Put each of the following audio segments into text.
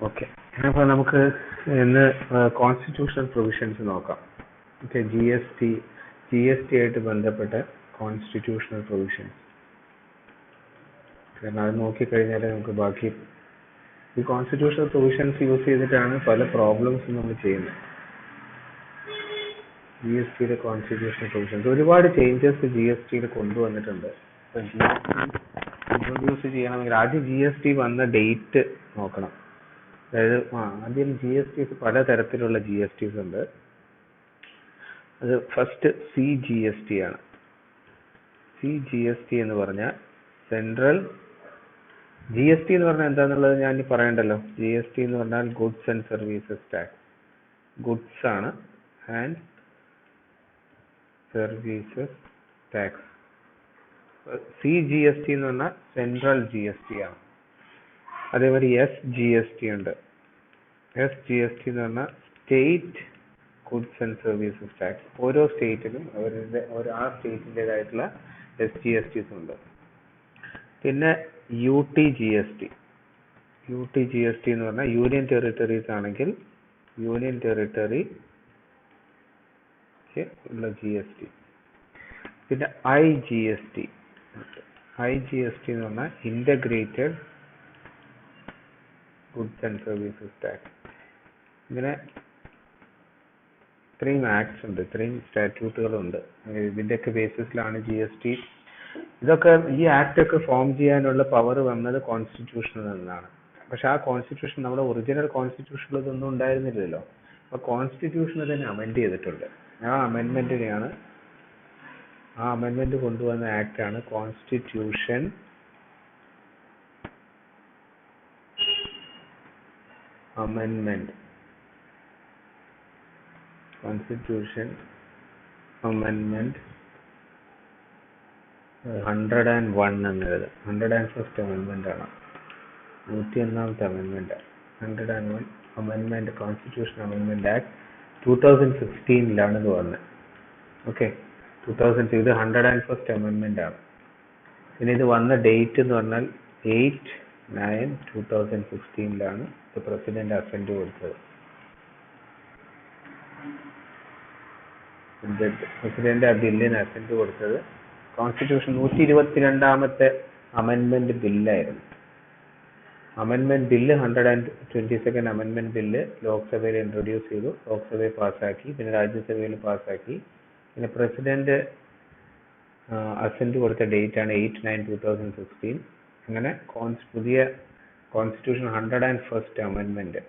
Okay, അപ്പോൾ നമുക്ക് ഇന്ന് കോൺസ്റ്റിറ്റ്യൂഷണൽ പ്രൊവിഷൻസ് നോക്കാം. ഓക്കെ, ജി എസ് ടി ആയിട്ട് ബന്ധപ്പെട്ട കോൺസ്റ്റിറ്റ്യൂഷണൽ പ്രൊവിഷൻസ്. കാരണം അത് നോക്കിക്കഴിഞ്ഞാൽ നമുക്ക് ബാക്കി ഈ കോൺസ്റ്റിറ്റ്യൂഷണൽ പ്രൊവിഷൻസ് യൂസ് ചെയ്തിട്ടാണ് പല പ്രോബ്ലംസും നമ്മൾ ചെയ്യുന്നത്. ജി എസ് ടിയുടെ കോൺസ്റ്റിറ്റ്യൂഷണൽ പ്രൊവിഷൻസ് ഒരുപാട് ചേഞ്ചസ് ജി എസ് ടിയിൽ കൊണ്ടുവന്നിട്ടുണ്ട്. അപ്പോൾ ജി എസ് ടി ഇൻട്രൊഡ്യൂസ് ചെയ്യണമെങ്കിൽ ആദ്യം ജി എസ് ടി വന്ന ഡേറ്റ് നോക്കണം. അതായത് ആദ്യം ജി എസ് ടി പലതരത്തിലുള്ള ജി എസ് ടിസ് ഉണ്ട്. അത് first C G S T ആണ്. സി ജി എസ് ടി എന്ന് പറഞ്ഞാൽ സെൻട്രൽ ജി എസ് ടി എന്ന് പറഞ്ഞാൽ എന്താണെന്നുള്ളത് ഞാൻ പറയണ്ടല്ലോ. ജി എസ് ടി എന്ന് പറഞ്ഞാൽ goods and services tax. Goods ആണ് and services tax. C G S T എന്ന് പറഞ്ഞാൽ സെൻട്രൽ ജി എസ് ടി ആണ്. അതേപോലെ എസ് ജി എസ് ടി ഉണ്ട്. എസ് ജി എസ് ടി എന്ന് പറഞ്ഞാൽ state goods and services tax. ഓരോ സ്റ്റേറ്റിനും ആ സ്റ്റേറ്റിൻ്റെതായിട്ടുള്ള എസ് ജി എസ് ടിസ് ഉണ്ട്. പിന്നെ U T G S T. U T G S T എന്ന് പറഞ്ഞാൽ യൂണിയൻ ടെറിട്ടറീസ് ആണെങ്കിൽ യൂണിയൻ ടെറിട്ടറി ഉള്ള ജി എസ് ടി. പിന്നെ I G S T. I G S T എന്ന് പറഞ്ഞാൽ integrated goods and services tax. ഇങ്ങനെ ഇത്രയും ആക്ട്സ് ഉണ്ട്, ഇത്രയും സ്റ്റാറ്റ്യൂട്ടുകളുണ്ട്. ഇതിൻ്റെയൊക്കെ ബേസിസിലാണ് ജി എസ് ടി. ഇതൊക്കെ ഈ ആക്ട് ഒക്കെ ഫോം ചെയ്യാനുള്ള പവർ വന്നത് കോൺസ്റ്റിറ്റ്യൂഷനിൽ നിന്നാണ്. പക്ഷെ ആ കോൺസ്റ്റിറ്റ്യൂഷൻ നമ്മുടെ ഒറിജിനൽ കോൺസ്റ്റിറ്റ്യൂഷനിൽ ഇതൊന്നും ഉണ്ടായിരുന്നില്ലല്ലോ. അപ്പൊ കോൺസ്റ്റിറ്റ്യൂഷനെ തന്നെ അമെൻഡ് ചെയ്തിട്ടുണ്ട്. ആ അമെൻമെന്റ് കൊണ്ടുവന്ന ആക്ട് ആണ് കോൺസ്റ്റിറ്റ്യൂഷൻ അമെൻമെന്റ്. കോൺസ്റ്റിറ്റ്യൂഷൻ അമെൻമെന്റ് 101 എന്നത് 101st അമെൻമെന്റ് ആണ്. 101ാമത്തെ അമെൻമെന്റ്. 101 അമെൻമെന്റ് കോൺസ്റ്റിറ്റ്യൂഷൻ അമെൻമെന്റ് ആക്ട് 2016 ഇത് വന്നത്. ഓക്കെ, 2006. ഇത് 101st അമെൻമെന്റ് ആണ്. പിന്നെ ഇത് വന്ന ഡേറ്റ് എന്ന് പറഞ്ഞാൽ 8/9/2016 ഇത് പ്രസിഡന്റ് അസെന്റ് കൊടുത്തത്. പ്രസിഡന്റ് ആ ബില്ലിന് അസെന്റ് കൊടുത്തത് കോൺസ്റ്റിറ്റ്യൂഷൻ 122ാമത്തെ അമെൻമെന്റ് ബില്ലായിരുന്നു. അമെൻമെന്റ് ബില്ല് 122nd അമെൻമെന്റ് ബില്ല് ലോക്സഭയിൽ ഇൻട്രൊഡ്യൂസ് ചെയ്തു. ലോക്സഭയിൽ പാസ്സാക്കി, പിന്നെ രാജ്യസഭയിൽ പാസ്സാക്കി. പിന്നെ പ്രസിഡന്റ് അസെന്റ് കൊടുത്ത ഡേറ്റ് ആണ് 8/9/2016. അങ്ങനെ പുതിയ കോൺസ്റ്റിറ്റ്യൂഷൻ 101st അമെൻമെന്റ്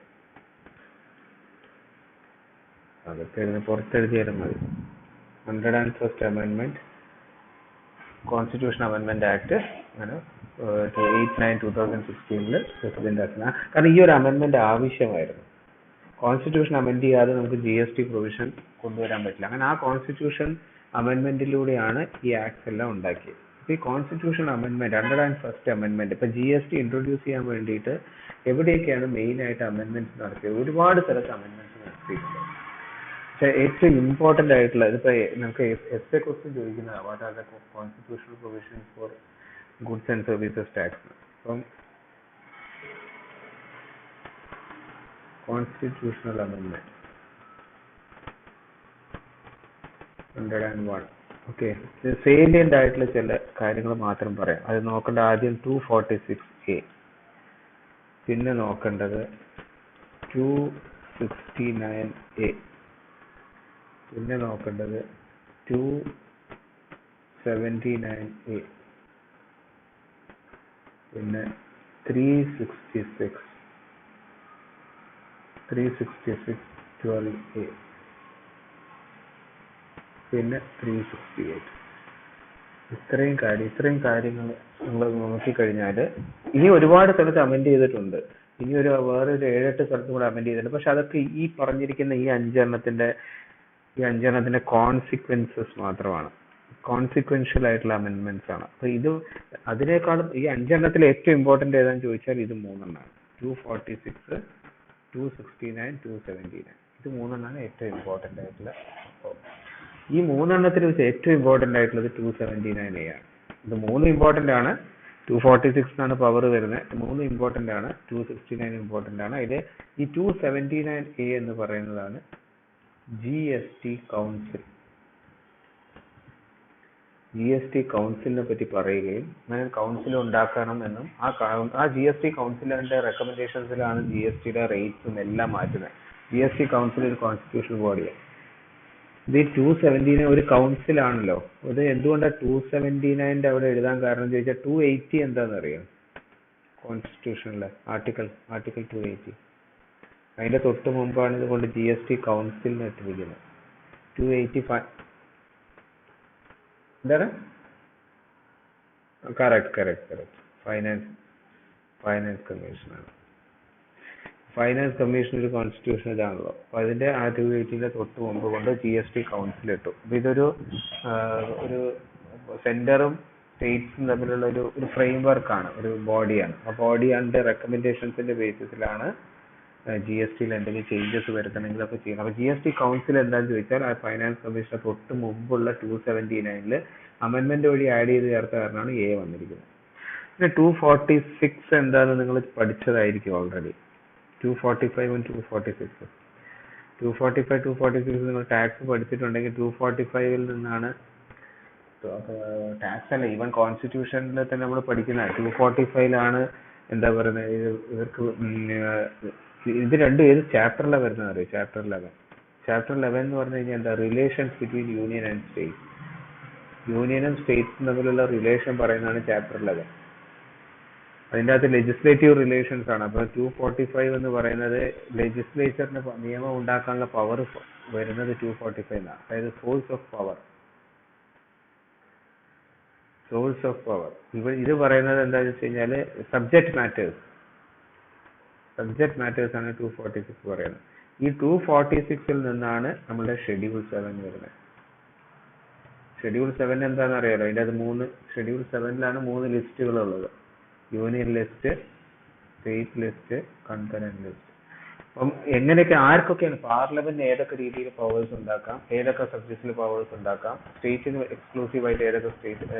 അതൊക്കെ പുറത്തെഴുതിയാലും മതി. 101st അമെൻമെന്റ് കോൺസ്റ്റിറ്റ്യൂഷൻ അമെൻമെന്റ് ആക്ട് അങ്ങനെ 8/9/2016 പ്രസിഡന്റ് അസെന്റ്. കാരണം ഈ ഒരു അമെൻമെന്റ് ആവശ്യമായിരുന്നു. കോൺസ്റ്റിറ്റ്യൂഷൻ അമെൻഡ് ചെയ്യാതെ നമുക്ക് ജി എസ് ടി പ്രൊവിഷൻ കൊണ്ടുവരാൻ പറ്റില്ല. അങ്ങനെ ആ കോൺസ്റ്റിറ്റ്യൂഷൻ അമെൻമെന്റിലൂടെയാണ് ഈ ആക്ട്സ് എല്ലാം ഉണ്ടാക്കിയത്. ഈ കോൺസ്റ്റിറ്റ്യൂഷൻ അമെൻമെന്റ് 101st അമെൻമെന്റ് ഇപ്പൊ ജി എസ് ടി ഇൻട്രൊഡ്യൂസ് ചെയ്യാൻ വേണ്ടിയിട്ട് എവിടെയൊക്കെയാണ് മെയിൻ ആയിട്ട് അമെൻമെന്റ്സ് നടത്തിയത്? ഒരുപാട് സ്ഥലത്ത് അമെൻമെന്റ്സ് നടത്തിയിട്ടുണ്ട്. പക്ഷെ ഏറ്റവും ഇമ്പോർട്ടന്റ് ആയിട്ടുള്ള ഇതിപ്പോ നമുക്ക് എസ് എ ക്വസ്റ്റ്യൻ ചോദിക്കുന്നത് what are the constitutional provisions for goods and services tax. അപ്പം കോൺസ്റ്റിറ്റ്യൂഷണൽ അമെൻമെന്റ് 101. ഓക്കെ, സേലിയന്റ് ആയിട്ടുള്ള ചില കാര്യങ്ങൾ മാത്രം പറയാം. അത് നോക്കേണ്ട ആദ്യം 246A, പിന്നെ നോക്കേണ്ടത് 269A, പിന്നെ നോക്കേണ്ടത് 279A, പിന്നെ 366(12A), പിന്നെ 368. ഇത്രയും കാര്യങ്ങൾ നിങ്ങൾ നോക്കിക്കഴിഞ്ഞാൽ ഇനി ഒരുപാട് സ്ഥലത്ത് അമെൻഡ് ചെയ്തിട്ടുണ്ട്. ഇനി വേറൊരു 7-8 സ്ഥലത്തും കൂടെ അമെൻഡ് ചെയ്തിട്ടുണ്ട്. പക്ഷെ അതൊക്കെ ഈ പറഞ്ഞിരിക്കുന്ന ഈ അഞ്ചെണ്ണത്തിന്റെ കോൺസിക്വൻസസ് മാത്രമാണ്. കോൺസിക്വൻഷ്യൽ ആയിട്ടുള്ള അമെൻമെന്റ്സ് ആണ്. അപ്പൊ ഇത് അതിനേക്കാളും ഈ 5 ഏറ്റവും ഇമ്പോർട്ടന്റ് ഏതാണെന്ന് ചോദിച്ചാൽ ഇത് 3 246, 269, 279. ഇത് 3 ഏറ്റവും ഇമ്പോർട്ടന്റ് ആയിട്ടുള്ള. ഈ 3 വെച്ച് ഏറ്റവും ഇമ്പോർട്ടന്റ് ആയിട്ടുള്ളത് 279A ആണ്. ഇത് 3 ഇമ്പോർട്ടന്റ് ആണ്. 246 ആണ് പവർ വരുന്നത്. 3 ഇമ്പോർട്ടൻ്റ് ആണ്, 269 ഇമ്പോർട്ടൻ്റ് ആണ്. അതിൽ ഈ 279A എന്ന് പറയുന്നതാണ് GST കൗൺസിൽ. GST കൗൺസിലിനെ പറ്റി പറയുകയും അങ്ങനെ കൗൺസിൽ ഉണ്ടാക്കണം എന്നും ആ GST കൗൺസിലിന്റെ റെക്കമെൻഡേഷൻസിലാണ് GSTയുടെ റേറ്റ്സും എല്ലാം മാറ്റുന്നത്. GST കൗൺസിൽ ഒരു കോൺസ്റ്റിറ്റ്യൂഷണൽ ബോഡിയാണ്. ഇത് 279 ഒരു കൗൺസിലാണല്ലോ. ഇത് എന്തുകൊണ്ടാണ് 279 അവിടെ എഴുതാൻ കാരണം ചോദിച്ചാൽ 280 എന്താണെന്ന് അറിയാം? കോൺസ്റ്റിറ്റ്യൂഷനിലെ ആർട്ടിക്കിൾ 280. അതിന്റെ തൊട്ട് മുമ്പാണ് ഇതുകൊണ്ട് GST കൗൺസിലിന് ഇട്ടിരിക്കുന്നത്. 285 എന്താണ്? കറക്റ്റ്. ഫൈനാൻസ് കമ്മീഷനാണ്. ഫൈനാൻസ് കമ്മീഷൻ ഒരു കോൺസ്റ്റിറ്റ്യൂഷൻ ഇതാണല്ലോ. അപ്പൊ അതിന്റെ ആ 280 തൊട്ട് മുമ്പ് കൊണ്ട് GST കൗൺസിൽ ഇട്ടു. അപ്പൊ ഇതൊരു സെന്ററും സ്റ്റേറ്റ്സും തമ്മിലുള്ള ഒരു ഫ്രെയിം വർക്കാണ്, ഒരു ബോഡിയാണ്. ആ ബോഡിയുടെ റെക്കമെൻഡേഷൻസിന്റെ ബേസിസിലാണ് GSTയിൽ എന്തെങ്കിലും ചേഞ്ചസ് വരുത്തണമെങ്കിൽ ഒക്കെ ചെയ്യണം. അപ്പൊ GST കൗൺസിൽ എന്താണെന്ന് ചോദിച്ചാൽ ആ ഫൈനാൻസ് കമ്മീഷനെ തൊട്ട് മുമ്പുള്ള 279 അമെന്റ്മെന്റ് വഴി ആഡ് ചെയ്ത് ചേർത്ത കാരണമാണ് A വന്നിരിക്കുന്നത്. പിന്നെ 246 എന്താണെന്ന് നിങ്ങൾ പഠിച്ചതായിരിക്കും ഓൾറെഡി. 245 ഉം 246. 246 നിങ്ങൾ ടാക്സ് പഠിച്ചിട്ടുണ്ടെങ്കിൽ 245 നിന്നാണ് ടാക്സ് അല്ല, ഈവൻ കോൺസ്റ്റിറ്റ്യൂഷനിൽ തന്നെ നമ്മൾ പഠിക്കുന്ന 245 എന്താ പറയുന്നത്, ഇവർക്ക് ഇത് രണ്ടും ഏത് ചാപ്റ്ററിലാണ് വരുന്നത് അറിയോ? ചാപ്റ്റർ 11 എന്ന് പറഞ്ഞു കഴിഞ്ഞാൽ എന്താ? Relations between union and state. യൂണിയനും സ്റ്റേറ്റ്സും തമ്മിലുള്ള റിലേഷൻ പറയുന്നതാണ് ചാപ്റ്റർ 11. അതിൻ്റെ അകത്ത് ലെജിസ്ലേറ്റീവ് റിലേഷൻസ് ആണ്. അപ്പൊ 245 എന്ന് പറയുന്നത് ലെജിസ്ലേച്ചറിന് നിയമം ഉണ്ടാക്കാനുള്ള പവർ വരുന്നത് 245 ആണ്. അതായത് സോഴ്സ് ഓഫ് പവർ. ഇത് പറയുന്നത് എന്താണെന്ന് വെച്ച് കഴിഞ്ഞാല് സബ്ജക്ട് മാറ്റേഴ്സ് ആണ് 246 പറയുന്നത്. ഈ 246 നിന്നാണ് നമ്മുടെ ഷെഡ്യൂൾ 7 വരുന്നത്. ഷെഡ്യൂൾ 7 എന്താണെന്ന് അറിയാലോ? അതിൻ്റെ അത് ഷെഡ്യൂൾ 7 3 ലിസ്റ്റുകൾ ഉള്ളത്. Union list, state list, concurrent list. അപ്പം എങ്ങനെയൊക്കെ ആർക്കൊക്കെയാണ് പാർലമെന്റിന് ഏതൊക്കെ രീതിയിൽ പവേഴ്സ് ഉണ്ടാക്കാം, ഏതൊക്കെ സബ്ജക്ട്സിൽ പവേഴ്സ് ഉണ്ടാക്കാം, സ്റ്റേറ്റിന് എക്സ്ക്ലൂസീവ് ആയിട്ട് ഏതൊക്കെ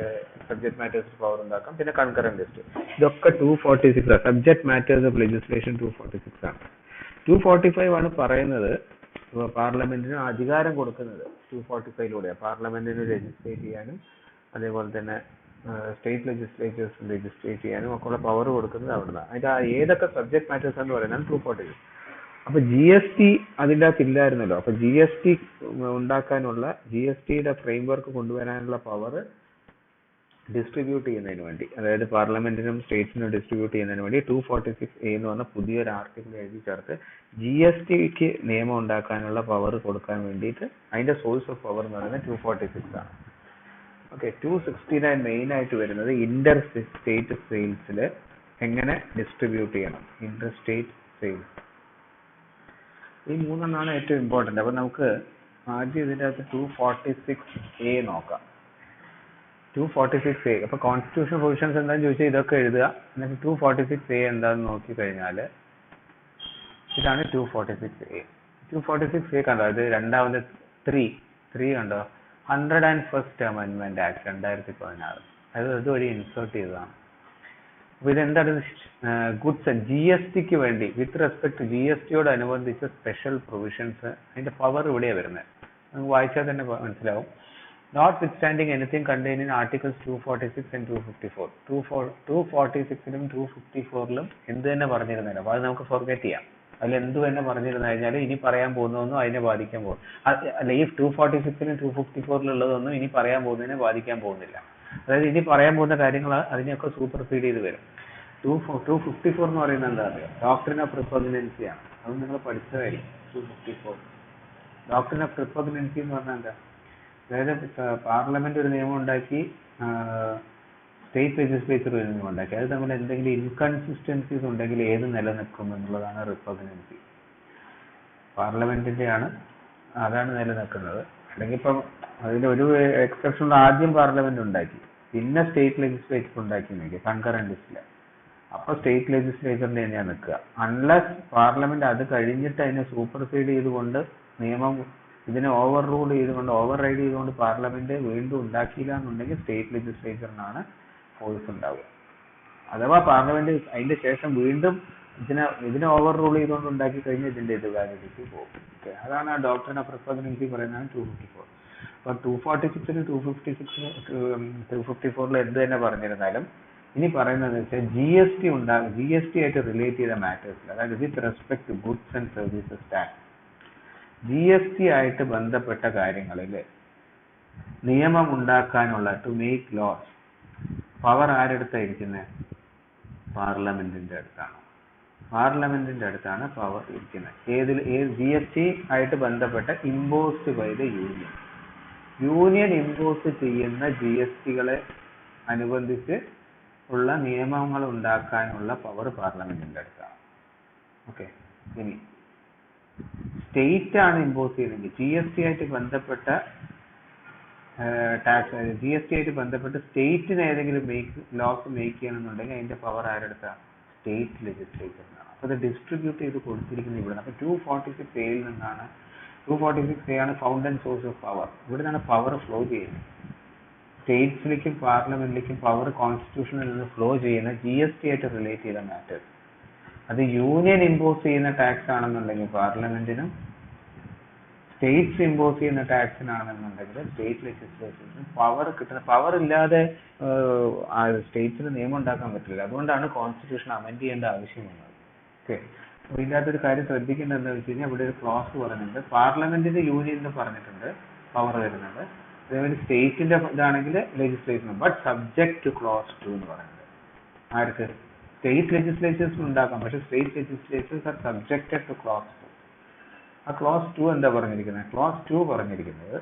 സബ്ജക്ട് മാറ്റേഴ്സ് പവർ ഉണ്ടാക്കാം, പിന്നെ കൺകറന്റ് ലിസ്റ്റ്. ഇതൊക്കെ 246 സബ്ജക്ട് മാറ്റേഴ്സ് ഓഫ് ലെജിസ്ലേഷൻ 246 ആണ്. 245 ആണ് പറയുന്നത് പാർലമെന്റിന് അധികാരം കൊടുക്കുന്നത്. 245 പാർലമെന്റിന് ലെജിസ്ലേറ്റ് ചെയ്യാനും അതേപോലെ തന്നെ സ്റ്റേറ്റ് ലെജിസ്ലേച്ചേഴ്സ് ലെജിസ്ലേറ്റ് ചെയ്യാനും ഒക്കെ ഉള്ള പവർ കൊടുക്കുന്നത് അവിടുന്ന്. അതിന്റെ ഏതൊക്കെ സബ്ജക്ട് മാറ്റേഴ്സ് എന്ന് പറയുന്നത് 246. അപ്പൊ GST അതിൻ്റെ അകത്ത് ഇല്ലായിരുന്നല്ലോ. അപ്പൊ GST ഉണ്ടാക്കാനുള്ള GSTയുടെ ഫ്രെയിംവർക്ക് കൊണ്ടുവരാനുള്ള പവർ ഡിസ്ട്രിബ്യൂട്ട് ചെയ്യുന്നതിന് വേണ്ടി, അതായത് പാർലമെന്റിനും സ്റ്റേറ്റ്സിനും ഡിസ്ട്രിബ്യൂട്ട് ചെയ്യുന്നതിന് വേണ്ടി 246A എന്ന് പറഞ്ഞ പുതിയൊരു ആർട്ടിക്കിൾ എഴുതി ചേർത്ത് GSTക്ക് നിയമം ഉണ്ടാക്കാനുള്ള പവർ കൊടുക്കാൻ വേണ്ടിയിട്ട് അതിന്റെ സോഴ്സ് ഓഫ് പവർ എന്ന് പറയുന്നത് 246 ആണ്. ഓക്കെ. 269 മെയിൻ ആയിട്ട് വരുന്നത് ഇന്റർ സ്റ്റേറ്റ് സെയിൽസിൽ എങ്ങനെ ഡിസ്ട്രിബ്യൂട്ട് ചെയ്യണം. ഇന്റർ സ്റ്റേറ്റ് സെയിൽസ് ഈ മൂന്നെണ്ണമാണ് ഏറ്റവും ഇമ്പോർട്ടന്റ്. അപ്പൊ നമുക്ക് ആദ്യം ഇതിൻ്റെ അകത്ത് 246A നോക്കാം. 246A. അപ്പൊ കോൺസ്റ്റിറ്റ്യൂഷൻ പ്രൊവിഷൻസ് എന്താണെന്ന് ചോദിച്ചാൽ ഇതൊക്കെ എഴുതുക. എന്നിട്ട് 246A എന്താണെന്ന് നോക്കി കഴിഞ്ഞാൽ ഇതാണ് 246A. 246A കണ്ടോ? ഇത് രണ്ടാമത്തെ 3 കണ്ടോ? 101st Amendment Act 2016. അത് ഇതുവഴി ഇൻസേർട്ട് ചെയ്തതാണ്. അപ്പൊ ഇതെന്താണ്? ഗുഡ്സ് GSTക്ക് വേണ്ടി വിത്ത് റെസ്പെക്ട് GSTയോട് അനുബന്ധിച്ച സ്പെഷ്യൽ പ്രൊവിഷൻസ്. അതിന്റെ പവർ ഇവിടെയാണ് വരുന്നത്. നമുക്ക് വായിച്ചാൽ തന്നെ മനസ്സിലാവും. Notwithstanding anything contained in Articles 246 and 254. 246ലും 254ലും എന്ത് തന്നെ പറഞ്ഞിരുന്നില്ല. അപ്പൊ അത് നമുക്ക് ഫോർഗെറ്റ് ചെയ്യാം. അതിൽ എന്ത് തന്നെ പറഞ്ഞിരുന്നു കഴിഞ്ഞാൽ ഇനി പറയാൻ പോകുന്നതൊന്നും അതിനെ ബാധിക്കാൻ പോകും. അല്ല, ഈ 246ലും 254ലുള്ളതൊന്നും ഇനി പറയാൻ പോകുന്നതിനെ ബാധിക്കാൻ പോകുന്നില്ല. അതായത് ഇനി പറയാൻ പോകുന്ന കാര്യങ്ങൾ അതിനെയൊക്കെ സൂപ്പർസീഡ് ചെയ്ത് വരും. 254 എന്ന് പറയുന്നത് എന്താ പറയുക? ഡോക്ട്രിൻ ഓഫ് റിപ്പഗ്നൻസി ആണ്. അത് നിങ്ങൾ പഠിച്ചതായിരിക്കും. 254 ഡോക്ട്രിൻ ഓഫ് റിപ്പഗ്നൻസി എന്ന് പറഞ്ഞാൽ എന്താ? അതായത് പാർലമെന്റ് ഒരു നിയമം ഉണ്ടാക്കി, സ്റ്റേറ്റ് ലെജിസ്ലേച്ചർ ഒരു നിയമം ഉണ്ടാക്കി, അത് തമ്മിൽ എന്തെങ്കിലും ഇൻകൺസിസ്റ്റൻസീസ് ഉണ്ടെങ്കിൽ ഏത് നിലനിൽക്കും എന്നുള്ളതാണ് റിപ്പഗ്നൻസി. പാർലമെന്റിന്റെ അതാണ് നിലനിൽക്കുന്നത്. അല്ലെങ്കിൽ ഇപ്പം അതിൽ ഒരു എക്സെപ്ഷൻ ആദ്യം പാർലമെന്റ് ഉണ്ടാക്കി, പിന്നെ സ്റ്റേറ്റ് ലെജിസ്ലേച്ചർ ഉണ്ടാക്കി കൺകറന്റ് ലിസ്റ്റില്. അപ്പൊ സ്റ്റേറ്റ് ലെജിസ്ലേച്ചറിന്റെ തന്നെയാണ് നിൽക്കുക. അൺലെസ് പാർലമെന്റ് അത് കഴിഞ്ഞിട്ട് അതിനെ സൂപ്പർസീഡ് ചെയ്തുകൊണ്ട് നിയമം ഇതിനെ ഓവർ റൂൾ ചെയ്തുകൊണ്ട് ഓവർ റൈഡ് ചെയ്തുകൊണ്ട് പാർലമെന്റ് വീണ്ടും ഉണ്ടാക്കിയില്ല എന്നുണ്ടെങ്കിൽ സ്റ്റേറ്റ് ലെജിസ്ലേച്ചറിനാണ് ഫോഴ്സ് ഉണ്ടാവുക. അഥവാ പാർലമെന്റ് അതിന്റെ ശേഷം വീണ്ടും ഇതിനെ ഓവർ റൂൾ ചെയ്തുകൊണ്ട് ഉണ്ടാക്കി കഴിഞ്ഞാൽ ഇതിന്റെ ഇത് വാലിഡിറ്റി പോകും. ഓക്കെ, അതാണ് ആ ഡോക്ടറിൻ ഓഫ് റെസ്പോൺസിബിലിറ്റി പറയുന്നതാണ് 254. അപ്പൊ 246 254 എന്ത് തന്നെ പറഞ്ഞിരുന്നാലും ഇനി പറയുന്നത് വെച്ചാൽ ജി എസ് ടി ആയിട്ട് റിലേറ്റ് ചെയ്ത മാറ്റേഴ്സിൽ, അതായത് with respect to goods and services tax, G S T ആയിട്ട് ബന്ധപ്പെട്ട കാര്യങ്ങളിൽ നിയമം ഉണ്ടാക്കാനുള്ള ടു മേക്ക് ലോസ് പവർ ആരെടുത്താണ് ഇരിക്കുന്നത്? പാർലമെന്റിന്റെ അടുത്താണ്. പാർലമെന്റിന്റെ അടുത്താണ് പവർ ഇരിക്കുന്നത്. ജി എസ് ടി ആയിട്ട് ബന്ധപ്പെട്ട imposed by the union. Union impose ചെയ്യുന്ന ജി എസ് ടികളെ അനുബന്ധിച്ച് ഉള്ള നിയമങ്ങൾ ഉണ്ടാക്കാനുള്ള പവർ പാർലമെന്റിന്റെ അടുത്താണ്. ഓക്കെ, ഇനി സ്റ്റേറ്റ് ആണ് ഇമ്പോസ് ചെയ്യുന്നതെങ്കിൽ ജി എസ് ടി ആയിട്ട് ബന്ധപ്പെട്ട ജി എസ് ടി ആയിട്ട് ബന്ധപ്പെട്ട് സ്റ്റേറ്റിന് ഏതെങ്കിലും ലോസ് മേക്ക് ചെയ്യണമെന്നുണ്ടെങ്കിൽ അതിന്റെ പവർ ആരെടുത്താണ്? സ്റ്റേറ്റ് ലെജിസ്ലേച്ചറിനാണ്. അപ്പൊ ഇത് ഡിസ്ട്രിബ്യൂട്ട് ചെയ്ത് കൊടുത്തിരിക്കുന്നത് ഇവിടെ. അപ്പൊ 246A നിന്നാണ്, 246A ആണ് found and source of power. ഇവിടെ നിന്നാണ് പവർ ഫ്ലോ ചെയ്യുന്നത്. സ്റ്റേറ്റ്സിലേക്കും പാർലമെന്റിലേക്കും പവർ കോൺസ്റ്റിറ്റ്യൂഷനിൽ നിന്ന് ഫ്ലോ ചെയ്യുന്ന ജി എസ് ടി ആയിട്ട് റിലേറ്റ് ചെയ്ത മാറ്റേഴ്സ്. അത് യൂണിയൻ ഇമ്പോസ് ചെയ്യുന്ന ടാക്സ് ആണെന്നുണ്ടെങ്കിൽ പാർലമെന്റിനും, സ്റ്റേറ്റ്സ് ഇമ്പോസ് ചെയ്യുന്ന ടാക്സിനാണെന്നുണ്ടെങ്കിൽ സ്റ്റേറ്റ് ലെജിസ്ലേച്ചറിനും പവർ കിട്ടുന്ന. പവർ ഇല്ലാതെ സ്റ്റേറ്റ്സിന് നിയമം ഉണ്ടാക്കാൻ പറ്റില്ല. അതുകൊണ്ടാണ് കോൺസ്റ്റിറ്റ്യൂഷൻ അമെൻഡ് ചെയ്യേണ്ട ആവശ്യം വന്നത്. ഓക്കെ, അപ്പൊ ഇതിനകത്തൊരു കാര്യം ശ്രദ്ധിക്കേണ്ടത് എന്താണെന്ന് വെച്ച് കഴിഞ്ഞാൽ ഇവിടെ ഒരു ക്ലോസ് പറഞ്ഞിട്ടുണ്ട്. പാർലമെന്റിന്റെ യൂണിയൻ പറഞ്ഞിട്ടുണ്ട് പവർ വരുന്നത്. അതേപോലെ സ്റ്റേറ്റിന്റെ ഇതാണെങ്കിൽ legislation, but subject to clause 2 എന്ന് പറയുന്നത്. ആർക്ക്? സ്റ്റേറ്റ് ലെജിസ്ലേച്ചേഴ്സ് ഉണ്ടാക്കാം, പക്ഷെ state legislatures are subjected to clause 2. ആ ക്ലോസ് 2 എന്താ പറഞ്ഞിരിക്കുന്നത്? ക്ലോസ് 2 പറഞ്ഞിരിക്കുന്നത്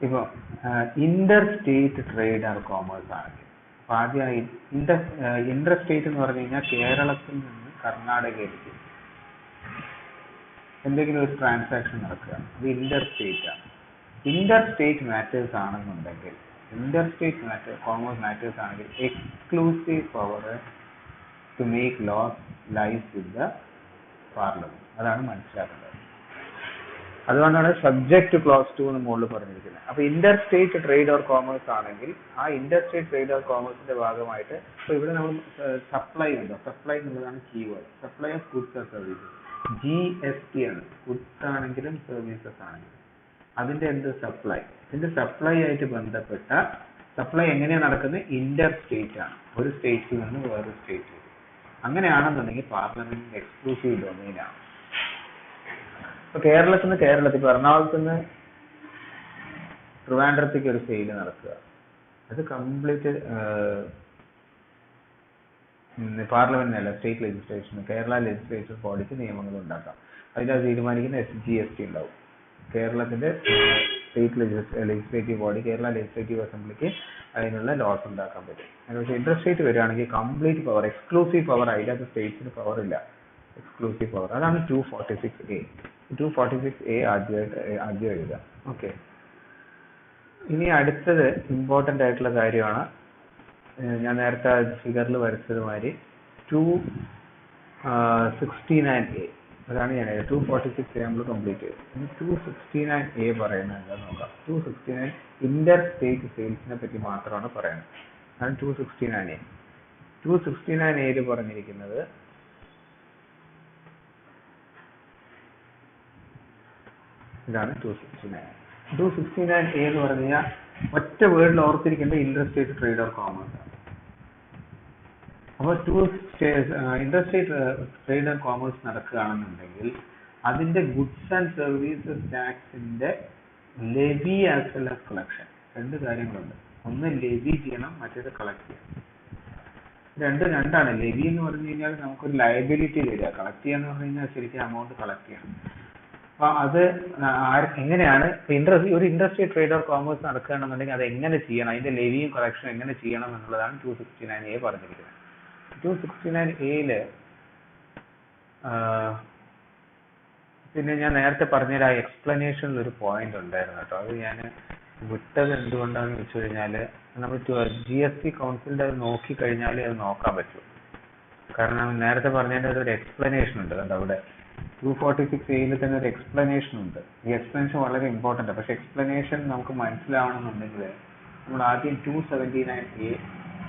ഇപ്പൊ inter state trade or commerce ആണെങ്കിൽ, അപ്പൊ ആദ്യമായി ഇന്റർ സ്റ്റേറ്റ് എന്ന് പറഞ്ഞു കഴിഞ്ഞാൽ കേരളത്തിൽ നിന്ന് കർണാടകയിലേക്ക് എന്തെങ്കിലും ഒരു ട്രാൻസാക്ഷൻ നടക്കുക, അത് ഇന്റർ സ്റ്റേറ്റ് ആണ്. ഇന്റർ സ്റ്റേറ്റ് മാറ്റേഴ്സ് ആണെന്നുണ്ടെങ്കിൽ, ഇന്റർ സ്റ്റേറ്റ് കോമേഴ്സ് മാറ്റേഴ്സ് ആണെങ്കിൽ exclusive power to make laws lies with the parliament. അതാണ് മനസ്സിലാക്കേണ്ടത്. അതുകൊണ്ടാണ് സബ്ജക്ട് ടു ക്ലോസ് 2 എന്ന് മുകളിൽ പറഞ്ഞിരിക്കുന്നത്. അപ്പൊ Inter state trade or commerce ആണെങ്കിൽ ആ ഇന്റർ സ്റ്റേറ്റ് ട്രേഡ് ഓർ കോമേഴ്സിന്റെ ഭാഗമായിട്ട് ഇപ്പൊ ഇവിടെ നമ്മൾ സപ്ലൈ ഉണ്ടോ? സപ്ലൈ എന്നുള്ളതാണ് keyword. Supply of goods and services, GST ആണ്. ഗുഡ്സ് ആണെങ്കിലും സർവീസസ് ആണെങ്കിലും അതിന്റെ എന്ത്? സപ്ലൈ. ഇതിന്റെ സപ്ലൈ ആയിട്ട് ബന്ധപ്പെട്ട സപ്ലൈ എങ്ങനെയാണ് നടക്കുന്നത്? ഇന്റർ സ്റ്റേറ്റ് ആണ്, ഒരു സ്റ്റേറ്റിൽ നിന്ന് വേറൊരു സ്റ്റേറ്റിൽ. അങ്ങനെയാണെന്നുണ്ടെങ്കിൽ പാർലമെന്റിന്റെ എക്സ്ക്ലൂസീവ് ഡൊമൈൻ ആണ്. ഇപ്പൊ കേരളത്തിൽ ഇപ്പൊ എറണാകുളത്ത് നിന്ന് ട്രിവാൻഡ്രത്തേക്ക് ഒരു സെയിൽ നടക്കുക, അത് കംപ്ലീറ്റ് പാർലമെന്റിനല്ല, സ്റ്റേറ്റ് ലെജിസ്ലേഷൻ, കേരള ലെജിസ്ലേച്ചർ ബോഡിക്ക് നിയമങ്ങൾ ഉണ്ടാക്കാം. അതിനത് തീരുമാനിക്കുന്ന GST ഉണ്ടാവും. കേരളത്തിന്റെ state legislative body, Kerala legislative അസംബ്ലിക്ക് അതിനുള്ള ലോസ് ഉണ്ടാക്കാൻ പറ്റും. പക്ഷേ ഇന്റർ സ്റ്റേറ്റ് വരികയാണെങ്കിൽ കംപ്ലീറ്റ് പവർ, എക്സ്ക്ലൂസീവ് പവർ, അതിനകത്ത് സ്റ്റേറ്റ്സിന് പവർ ഇല്ല, എക്സ്ക്ലൂസീവ് പവർ. അതാണ് 246A. 246A ആദ്യം എഴുതുക. ഓക്കെ, ഇനി അടുത്തത് ഇമ്പോർട്ടന്റ് ആയിട്ടുള്ള കാര്യമാണ്, ഞാൻ നേരത്തെ ഫിഗറിൽ വരച്ചതുമാതിരി 269A. അതാണ് ഞാൻ 246A നമ്മൾ കംപ്ലീറ്റ് ചെയ്തത്. ഇനി 269A പറയുന്നത് എന്താ നോക്കാം. 269 ഇന്റർ സ്റ്റേറ്റ് സെയിൽസിനെ പറ്റി മാത്രമാണ് പറയുന്നത്. അതാണ് 269A. 269A പറഞ്ഞിരിക്കുന്നത് ഇതാണ്. 269A എന്ന് പറഞ്ഞു കഴിഞ്ഞാൽ ഒറ്റ വേർഡിൽ ഓർത്തിരിക്കേണ്ട inter state trade or commerce ആണ്. അപ്പോൾ inter state trade and commerce നടക്കുകയാണെന്നുണ്ടെങ്കിൽ അതിന്റെ ഗുഡ്സ് ആൻഡ് സർവീസസ് ടാക്സിന്റെ levy as well as collection, രണ്ട് കാര്യങ്ങളുണ്ട്. ഒന്ന് ലെവി ചെയ്യണം, മറ്റേത് കളക്ട് ചെയ്യണം. രണ്ടാണ്. ലെവി എന്ന് പറഞ്ഞു കഴിഞ്ഞാൽ നമുക്കൊരു ലയബിലിറ്റി വരിക, കളക്ട് ചെയ്യാന്ന് പറഞ്ഞു കഴിഞ്ഞാൽ ശരിക്കും എമൗണ്ട് കളക്ട് ചെയ്യണം. അപ്പൊ അത് എങ്ങനെയാണ് ഒരു inter state trade or commerce നടക്കുകയാണെന്നുണ്ടെങ്കിൽ അത് എങ്ങനെ ചെയ്യണം, അതിന്റെ ലെവിയും കളക്ഷനും എങ്ങനെ ചെയ്യണം എന്നുള്ളതാണ് 269A പറഞ്ഞിരിക്കുന്നത്. 269A പിന്നെ ഞാൻ നേരത്തെ പറഞ്ഞ ആ എക്സ്പ്ലനേഷനിൽ ഒരു പോയിന്റ് ഉണ്ടായിരുന്നു കേട്ടോ. അത് ഞാൻ വിട്ടത് എന്തുകൊണ്ടാന്ന് വെച്ച് കഴിഞ്ഞാല് നമ്മൾ GST കൗൺസിലിന്റെ അത് നോക്കി കഴിഞ്ഞാൽ അത് നോക്കാൻ പറ്റും. കാരണം നേരത്തെ പറഞ്ഞതിന്റെ ഒരു എക്സ്പ്ലനേഷൻ ഉണ്ട് കണ്ടോ അവിടെ. 246A തന്നെ ഒരു എക്സ്പ്ലനേഷൻ ഉണ്ട്. ഈ എക്സ്പ്ലനേഷൻ വളരെ ഇമ്പോർട്ടന്റ്. പക്ഷെ എക്സ്പ്ലനേഷൻ നമുക്ക് മനസ്സിലാവണമെന്നുണ്ടെങ്കിൽ നമ്മൾ ആദ്യം 279A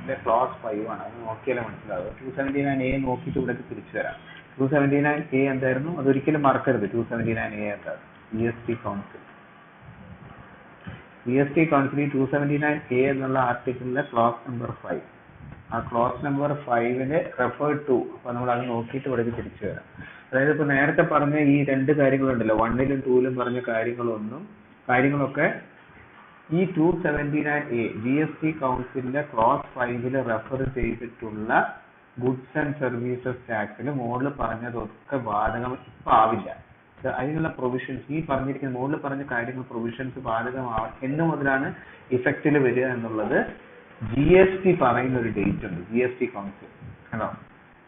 ആർട്ടിക്കിളിന്റെ ക്ലോസ് 5 ആണ്. അത് നോക്കിയാലേ മനസ്സിലാവും. 279A നോക്കിയിട്ട് ഇവിടെ തിരിച്ചു വരാം. 279A എന്തായിരുന്നു? അതൊരിക്കലും മറക്കരുത്. 279A എന്താണ്? GST council. GST council 279A എന്നുള്ള ആർട്ടിക്കിളിലെ ക്ലോസ് നമ്പർ 5. ആ ക്ലോസ് നമ്പർ 5ന് റെഫർ ടു. അപ്പൊ നമ്മൾ അത് നോക്കിയിട്ട് ഇവിടെ തിരിച്ചു വരാം. അതായത് ഇപ്പൊ നേരത്തെ പറഞ്ഞ ഈ രണ്ട് കാര്യങ്ങളുണ്ടല്ലോ, 1ലും 2ലും പറഞ്ഞ കാര്യങ്ങളൊക്കെ ഈ 279A GST കൗൺസിലിന്റെ ക്ലോസ് 5ല് റെഫർ ചെയ്തിട്ടുള്ള ഗുഡ്സ് ആൻഡ് സർവീസസ് ടാക്സിൽ മുകളിൽ പറഞ്ഞതൊക്കെ ബാധകം ഇപ്പൊ ആവില്ല. അതിനുള്ള പ്രൊവിഷൻസ് ഈ പറഞ്ഞിരിക്കുന്ന മുകളിൽ പറഞ്ഞ കാര്യങ്ങൾ പ്രൊവിഷൻസ് ബാധകമാവാൻ എന്ന് മുതലാണ് ഇഫക്റ്റിൽ വരിക എന്നുള്ളത് GST പറയുന്ന ഒരു ഡേറ്റ് ഉണ്ട്. GST കൗൺസിൽ ആണോ?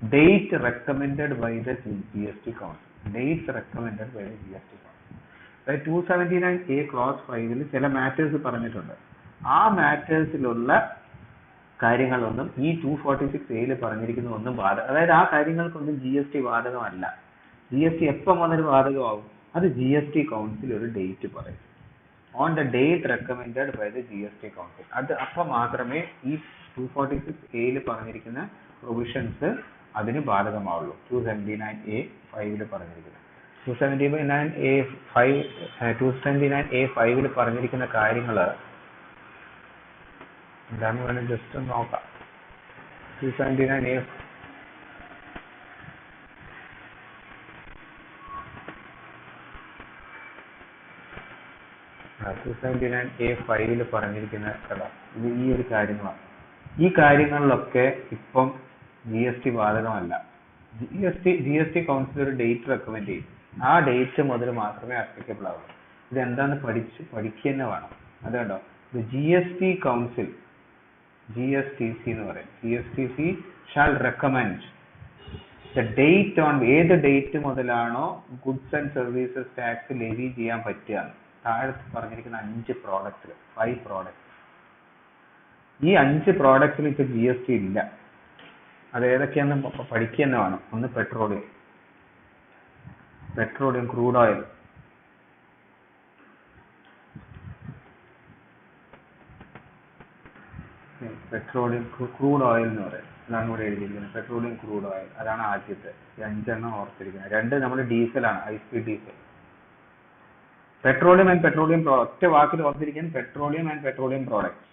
Date recommended by the GST council. Dates recommended by the GST council. അതായത് 279A ക്ലോസ് 5ൽ ചില മാറ്റേഴ്സ് പറഞ്ഞിട്ടുണ്ട്. ആ മാറ്റേഴ്സിലുള്ള കാര്യങ്ങളൊന്നും ഈ 246A പറഞ്ഞിരിക്കുന്ന ഒന്നും അതായത് ആ കാര്യങ്ങൾക്കൊന്നും GST ബാധകമല്ല. GST എപ്പം വന്നൊരു ബാധകമാവും? അത് GST കൗൺസിൽ ഒരു ഡേറ്റ് പറയും. On the date recommended by the GST council. അത് അപ്പം മാത്രമേ ഈ 246A പറഞ്ഞിരിക്കുന്ന പ്രൊവിഷൻസ് അതിന് ബാധകമാവുള്ളൂ. 279A5 പറഞ്ഞിരിക്കുന്നത്. 279A5 പറഞ്ഞിരിക്കുന്ന കാര്യങ്ങൾ എന്താന്ന് വേണം ജസ്റ്റ് ഒന്ന് നോക്കാം. 279A5 പറഞ്ഞിരിക്കുന്ന ഇത് ഈ ഒരു കാര്യങ്ങളാണ്. ഈ കാര്യങ്ങളിലൊക്കെ ഇപ്പം GST ബാധകമല്ല. GST കൗൺസിൽ ഒരു ഡേറ്റ് റെക്കമെൻഡ് ചെയ്യും. ആ ഡേറ്റ് മുതൽ മാത്രമേ ആപ്ലിക്കബിൾ ആവൂ. ഇതെന്താന്ന് പഠിക്കുക തന്നെ വേണം. അതുകൊണ്ടോ GST കൗൺസിൽ GSTC എന്ന് പറയും. GSTC shall recommend the date on ഏത് ഡേറ്റ് മുതലാണോ goods and services tax levy ചെയ്യാൻ പറ്റുക. താഴത്ത് പറഞ്ഞിരിക്കുന്ന 5 പ്രോഡക്ട്സ്. ഈ 5 പ്രോഡക്ട്സിൽ ഇപ്പൊ GST ഇല്ല. അത് ഏതൊക്കെയാണെന്ന് പഠിക്കുക തന്നെ വേണം. ഒന്ന് petroleum, crude oil, crude oil എന്ന് പറയും. അതാണ് ഇവിടെ എഴുതിയിരിക്കുന്നത്. പെട്രോളിയം, ക്രൂഡ് ഓയിൽ, അതാണ് ആദ്യത്തെ. ഈ 5 ഓർത്തിരിക്കുന്നത്. 2 നമ്മുടെ ഡീസലാണ്, high speed diesel. Petroleum and petroleum ഒറ്റ വാക്കിൽ ഓർത്തിരിക്കാൻ petroleum and petroleum products,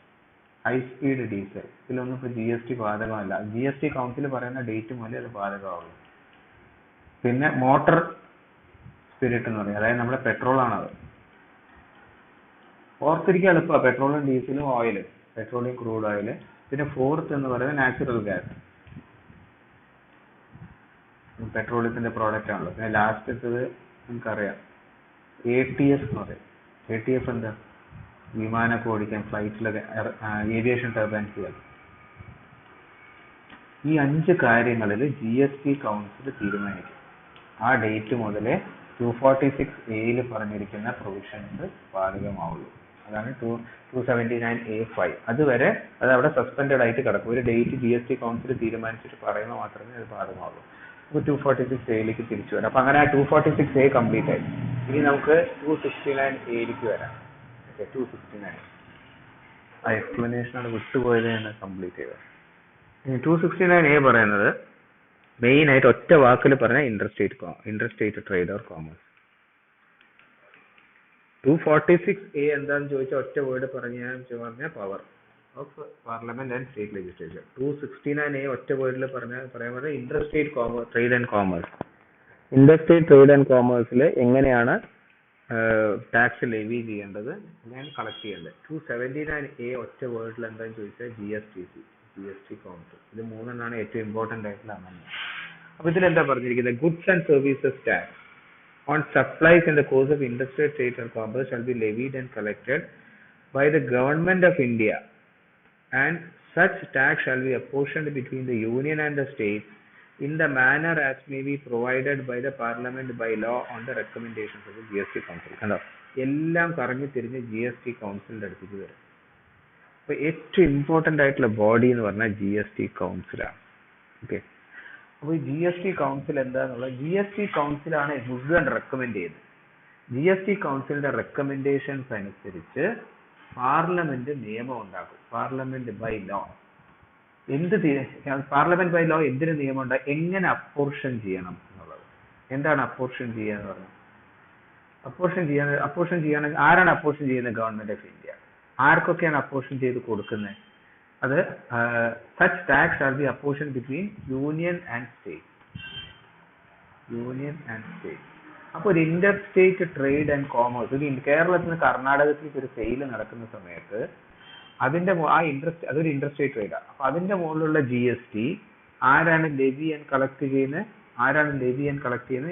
high speed diesel. ഇതിലൊന്നും ഇപ്പൊ GST ബാധകമല്ല. GST കൗൺസിൽ പറയുന്ന ഡേറ്റ് മുതലേ അത് ബാധകമാവുള്ളൂ. പിന്നെ മോട്ടോർ സ്പിരിറ്റ് എന്ന് പറയും. അതായത് നമ്മുടെ പെട്രോൾ ആണത്. ഓർത്തിരിക്കാൻ എളുപ്പമാണ്. പെട്രോളും ഡീസലും ഓയിലും, പെട്രോളിയം, ക്രൂഡ് ഓയിൽ. പിന്നെ ഫോർത്ത് എന്ന് പറയുന്നത് നാച്ചുറൽ ഗ്യാസ്, പെട്രോളിയത്തിന്റെ പ്രോഡക്റ്റ് ആണല്ലോ. പിന്നെ ലാസ്റ്റത്തത് നമുക്കറിയാം ATF എന്ന് പറയും. ATF എന്താ? വിമാനമൊക്കെ ഓടിക്കാൻ, ഫ്ലൈറ്റിലൊക്കെ ഏവിയേഷൻ ടർബൈൻസ് ചെയ്യാം. ഈ 5 കാര്യങ്ങളിൽ GST കൗൺസിൽ തീരുമാനിക്കും. ആ ഡേറ്റ് മുതലേ 246A പറഞ്ഞിരിക്കുന്ന പ്രൊവിഷൻസ് ബാധകമാവുള്ളൂ. അതാണ് 279A5. അതുവരെ അത് അവിടെ സസ്പെൻഡഡ് ആയിട്ട് കിടക്കും. ഒരു ഡേറ്റ് GST കൗൺസിൽ തീരുമാനിച്ചിട്ട് പറയുമ്പോൾ മാത്രമേ അത് ബാധകമാവുള്ളൂ. അപ്പോൾ 246A തിരിച്ചു വരാം. അപ്പൊ അങ്ങനെ ആ 246A കംപ്ലീറ്റ് ആയി. ഇനി നമുക്ക് 269A വരാം. 269 ആ എക്സ്പ്ലനേഷൻ ആണ് വിട്ടുപോയത് എന്ന് കംപ്ലീറ്റ് ചെയ്തത്. 269A പറയുന്നത് മെയിൻ ആയിട്ട് ഒറ്റ വാക്കിൽ പറഞ്ഞ interstate trade or commerce. 246A എന്താന്ന് ചോദിച്ചാൽ ഒറ്റ വേർഡ് പറഞ്ഞ power of parliament and state legislature. 269A ഒറ്റ വേർഡിൽ പറയാൻ interstate trade and commerce. Interstate trade and കോമേഴ്സിൽ എങ്ങനെയാണ് ടാക്സ് ലെവി ചെയ്യേണ്ടത്, എങ്ങനെയാണ് കളക്ട് ചെയ്യേണ്ടത്. 279A ഒറ്റ വേർഡിൽ എന്താന്ന് ചോദിച്ചാൽ GST കൗൺസിൽ. ഇത് മൂന്നെണ്ണാണ് ഏറ്റവും ഇമ്പോർട്ടന്റ് ആയിട്ടുള്ള അമെൻമെന്റ്. അപ്പൊ ഇതിൽ എന്താ പറഞ്ഞിരിക്കുന്നത്? Goods and services tax on supplies in the course of interstate trade or commerce shall be levied and collected by the government of India, and such tax shall be apportioned between the union and the states in the manner as may be provided by the parliament by law on the recommendations of the GST council. കണ്ടോ, എല്ലാം കറങ്ങി തിരിഞ്ഞ് GST കൗൺസിലിന്റെ അടുത്തേക്ക് വരും. അപ്പൊ ഏറ്റവും important ആയിട്ടുള്ള ബോഡി എന്ന് പറഞ്ഞാൽ GST കൗൺസിലാണ്. ഓക്കെ, അപ്പോൾ ഈ GST കൗൺസിൽ എന്താന്നുള്ളത്, GST കൗൺസിലാണ് മുഴുവൻ റെക്കമെൻഡ് ചെയ്തത്. GST കൗൺസിലിന്റെ റെക്കമെൻഡേഷൻസ് അനുസരിച്ച് പാർലമെന്റ് നിയമം ഉണ്ടാക്കും. Parliament by law. എന്ത് പാർലമെന്റ് ബൈ ലോ എന്തിനു നിയമമുണ്ട്, എങ്ങനെ അപ്പോർഷൻ ചെയ്യണം എന്നുള്ളത്. എന്താണ് അപ്പോർഷൻ ചെയ്യുക എന്ന് പറഞ്ഞാൽ? അപ്പോർഷൻ ചെയ്യാൻ ആരാണ് അപ്പോർഷൻ ചെയ്യുന്നത്? Government of India. ആർക്കൊക്കെയാണ് അപ്പോർഷൻ ചെയ്ത് കൊടുക്കുന്നത്? അത് such tax are the apportion between union and state. അപ്പൊ ഒരു inter state trade and commerce, ഒരു കേരളത്തിൽ നിന്ന് കർണാടകത്തിലേക്ക് ഒരു സെയിൽ നടക്കുന്ന സമയത്ത് അതിന്റെ അതൊരു ഇന്റർ സ്റ്റേറ്റ് ട്രേഡാണ്. അപ്പൊ അതിന്റെ മുകളിലുള്ള GST ആരാണ് ലെവി ആൻഡ് കളക്ട് ചെയ്യുന്നത്?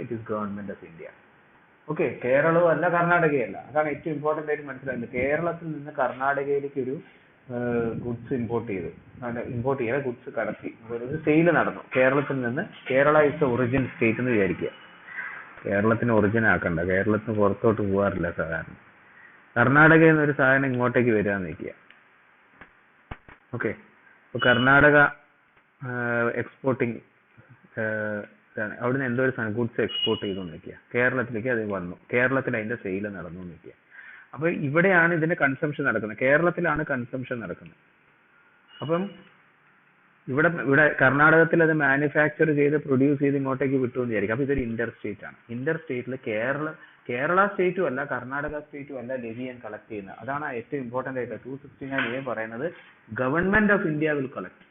It is government of India. Okay, കേരളവും അല്ല കർണാടകയല്ല. അതാണ് ഏറ്റവും ഇമ്പോർട്ടന്റ് ആയിട്ട് മനസ്സിലാക്കുന്നത്. കേരളത്തിൽ നിന്ന് കർണാടകയിലേക്ക് ഒരു ഗുഡ്സ് ഇമ്പോർട്ട് ചെയ്ത ഗുഡ്സ് കടത്തി ഒരു സെയിൽ നടന്നു കേരളത്തിൽ നിന്ന്. Kerala is the origin state എന്ന് വിചാരിക്കുക. കേരളത്തിന് ഒറിജിൻ ആക്കണ്ട, കേരളത്തിന് പുറത്തോട്ട് പോകാറില്ല സാധാരണ. കർണാടകയിൽ നിന്ന് ഒരു സാധനം ഇങ്ങോട്ടേക്ക് വരികയെന്ന് വെക്കുക. ഓക്കെ, ഇപ്പൊ കർണാടക എക്സ്പോർട്ടിങ് അവിടുന്ന് എന്തോ ഒരു ഗുഡ്സ് എക്സ്പോർട്ട് ചെയ്തു നിൽക്കുക, കേരളത്തിലേക്ക് അത് വന്നു, കേരളത്തിൽ അതിന്റെ സെയിൽ നടന്നു നിൽക്കുക. അപ്പൊ ഇവിടെയാണ് ഇതിന്റെ കൺസംഷൻ നടക്കുന്നത്, കേരളത്തിലാണ് കൺസംഷൻ നടക്കുന്നത്. അപ്പം ഇവിടെ കർണാടകത്തിൽ അത് മാനുഫാക്ചർ ചെയ്ത് പ്രൊഡ്യൂസ് ചെയ്ത് ഇങ്ങോട്ടേക്ക് വിട്ടു എന്ന് വിചാരിക്കും. അപ്പൊ ഇതൊരു ഇന്റർ സ്റ്റേറ്റ് ആണ്. ഇന്റർ സ്റ്റേറ്റിൽ കേരള സ്റ്റേറ്റും അല്ല കർണാടക സ്റ്റേറ്റും അല്ല ലെവി ആൻഡ് കളക്ട് ചെയ്യുന്നത്. അതാണ് ഏറ്റവും ഇമ്പോർട്ടന്റ് ആയിട്ട് 269A പറയുന്നത്. Government of India will collect.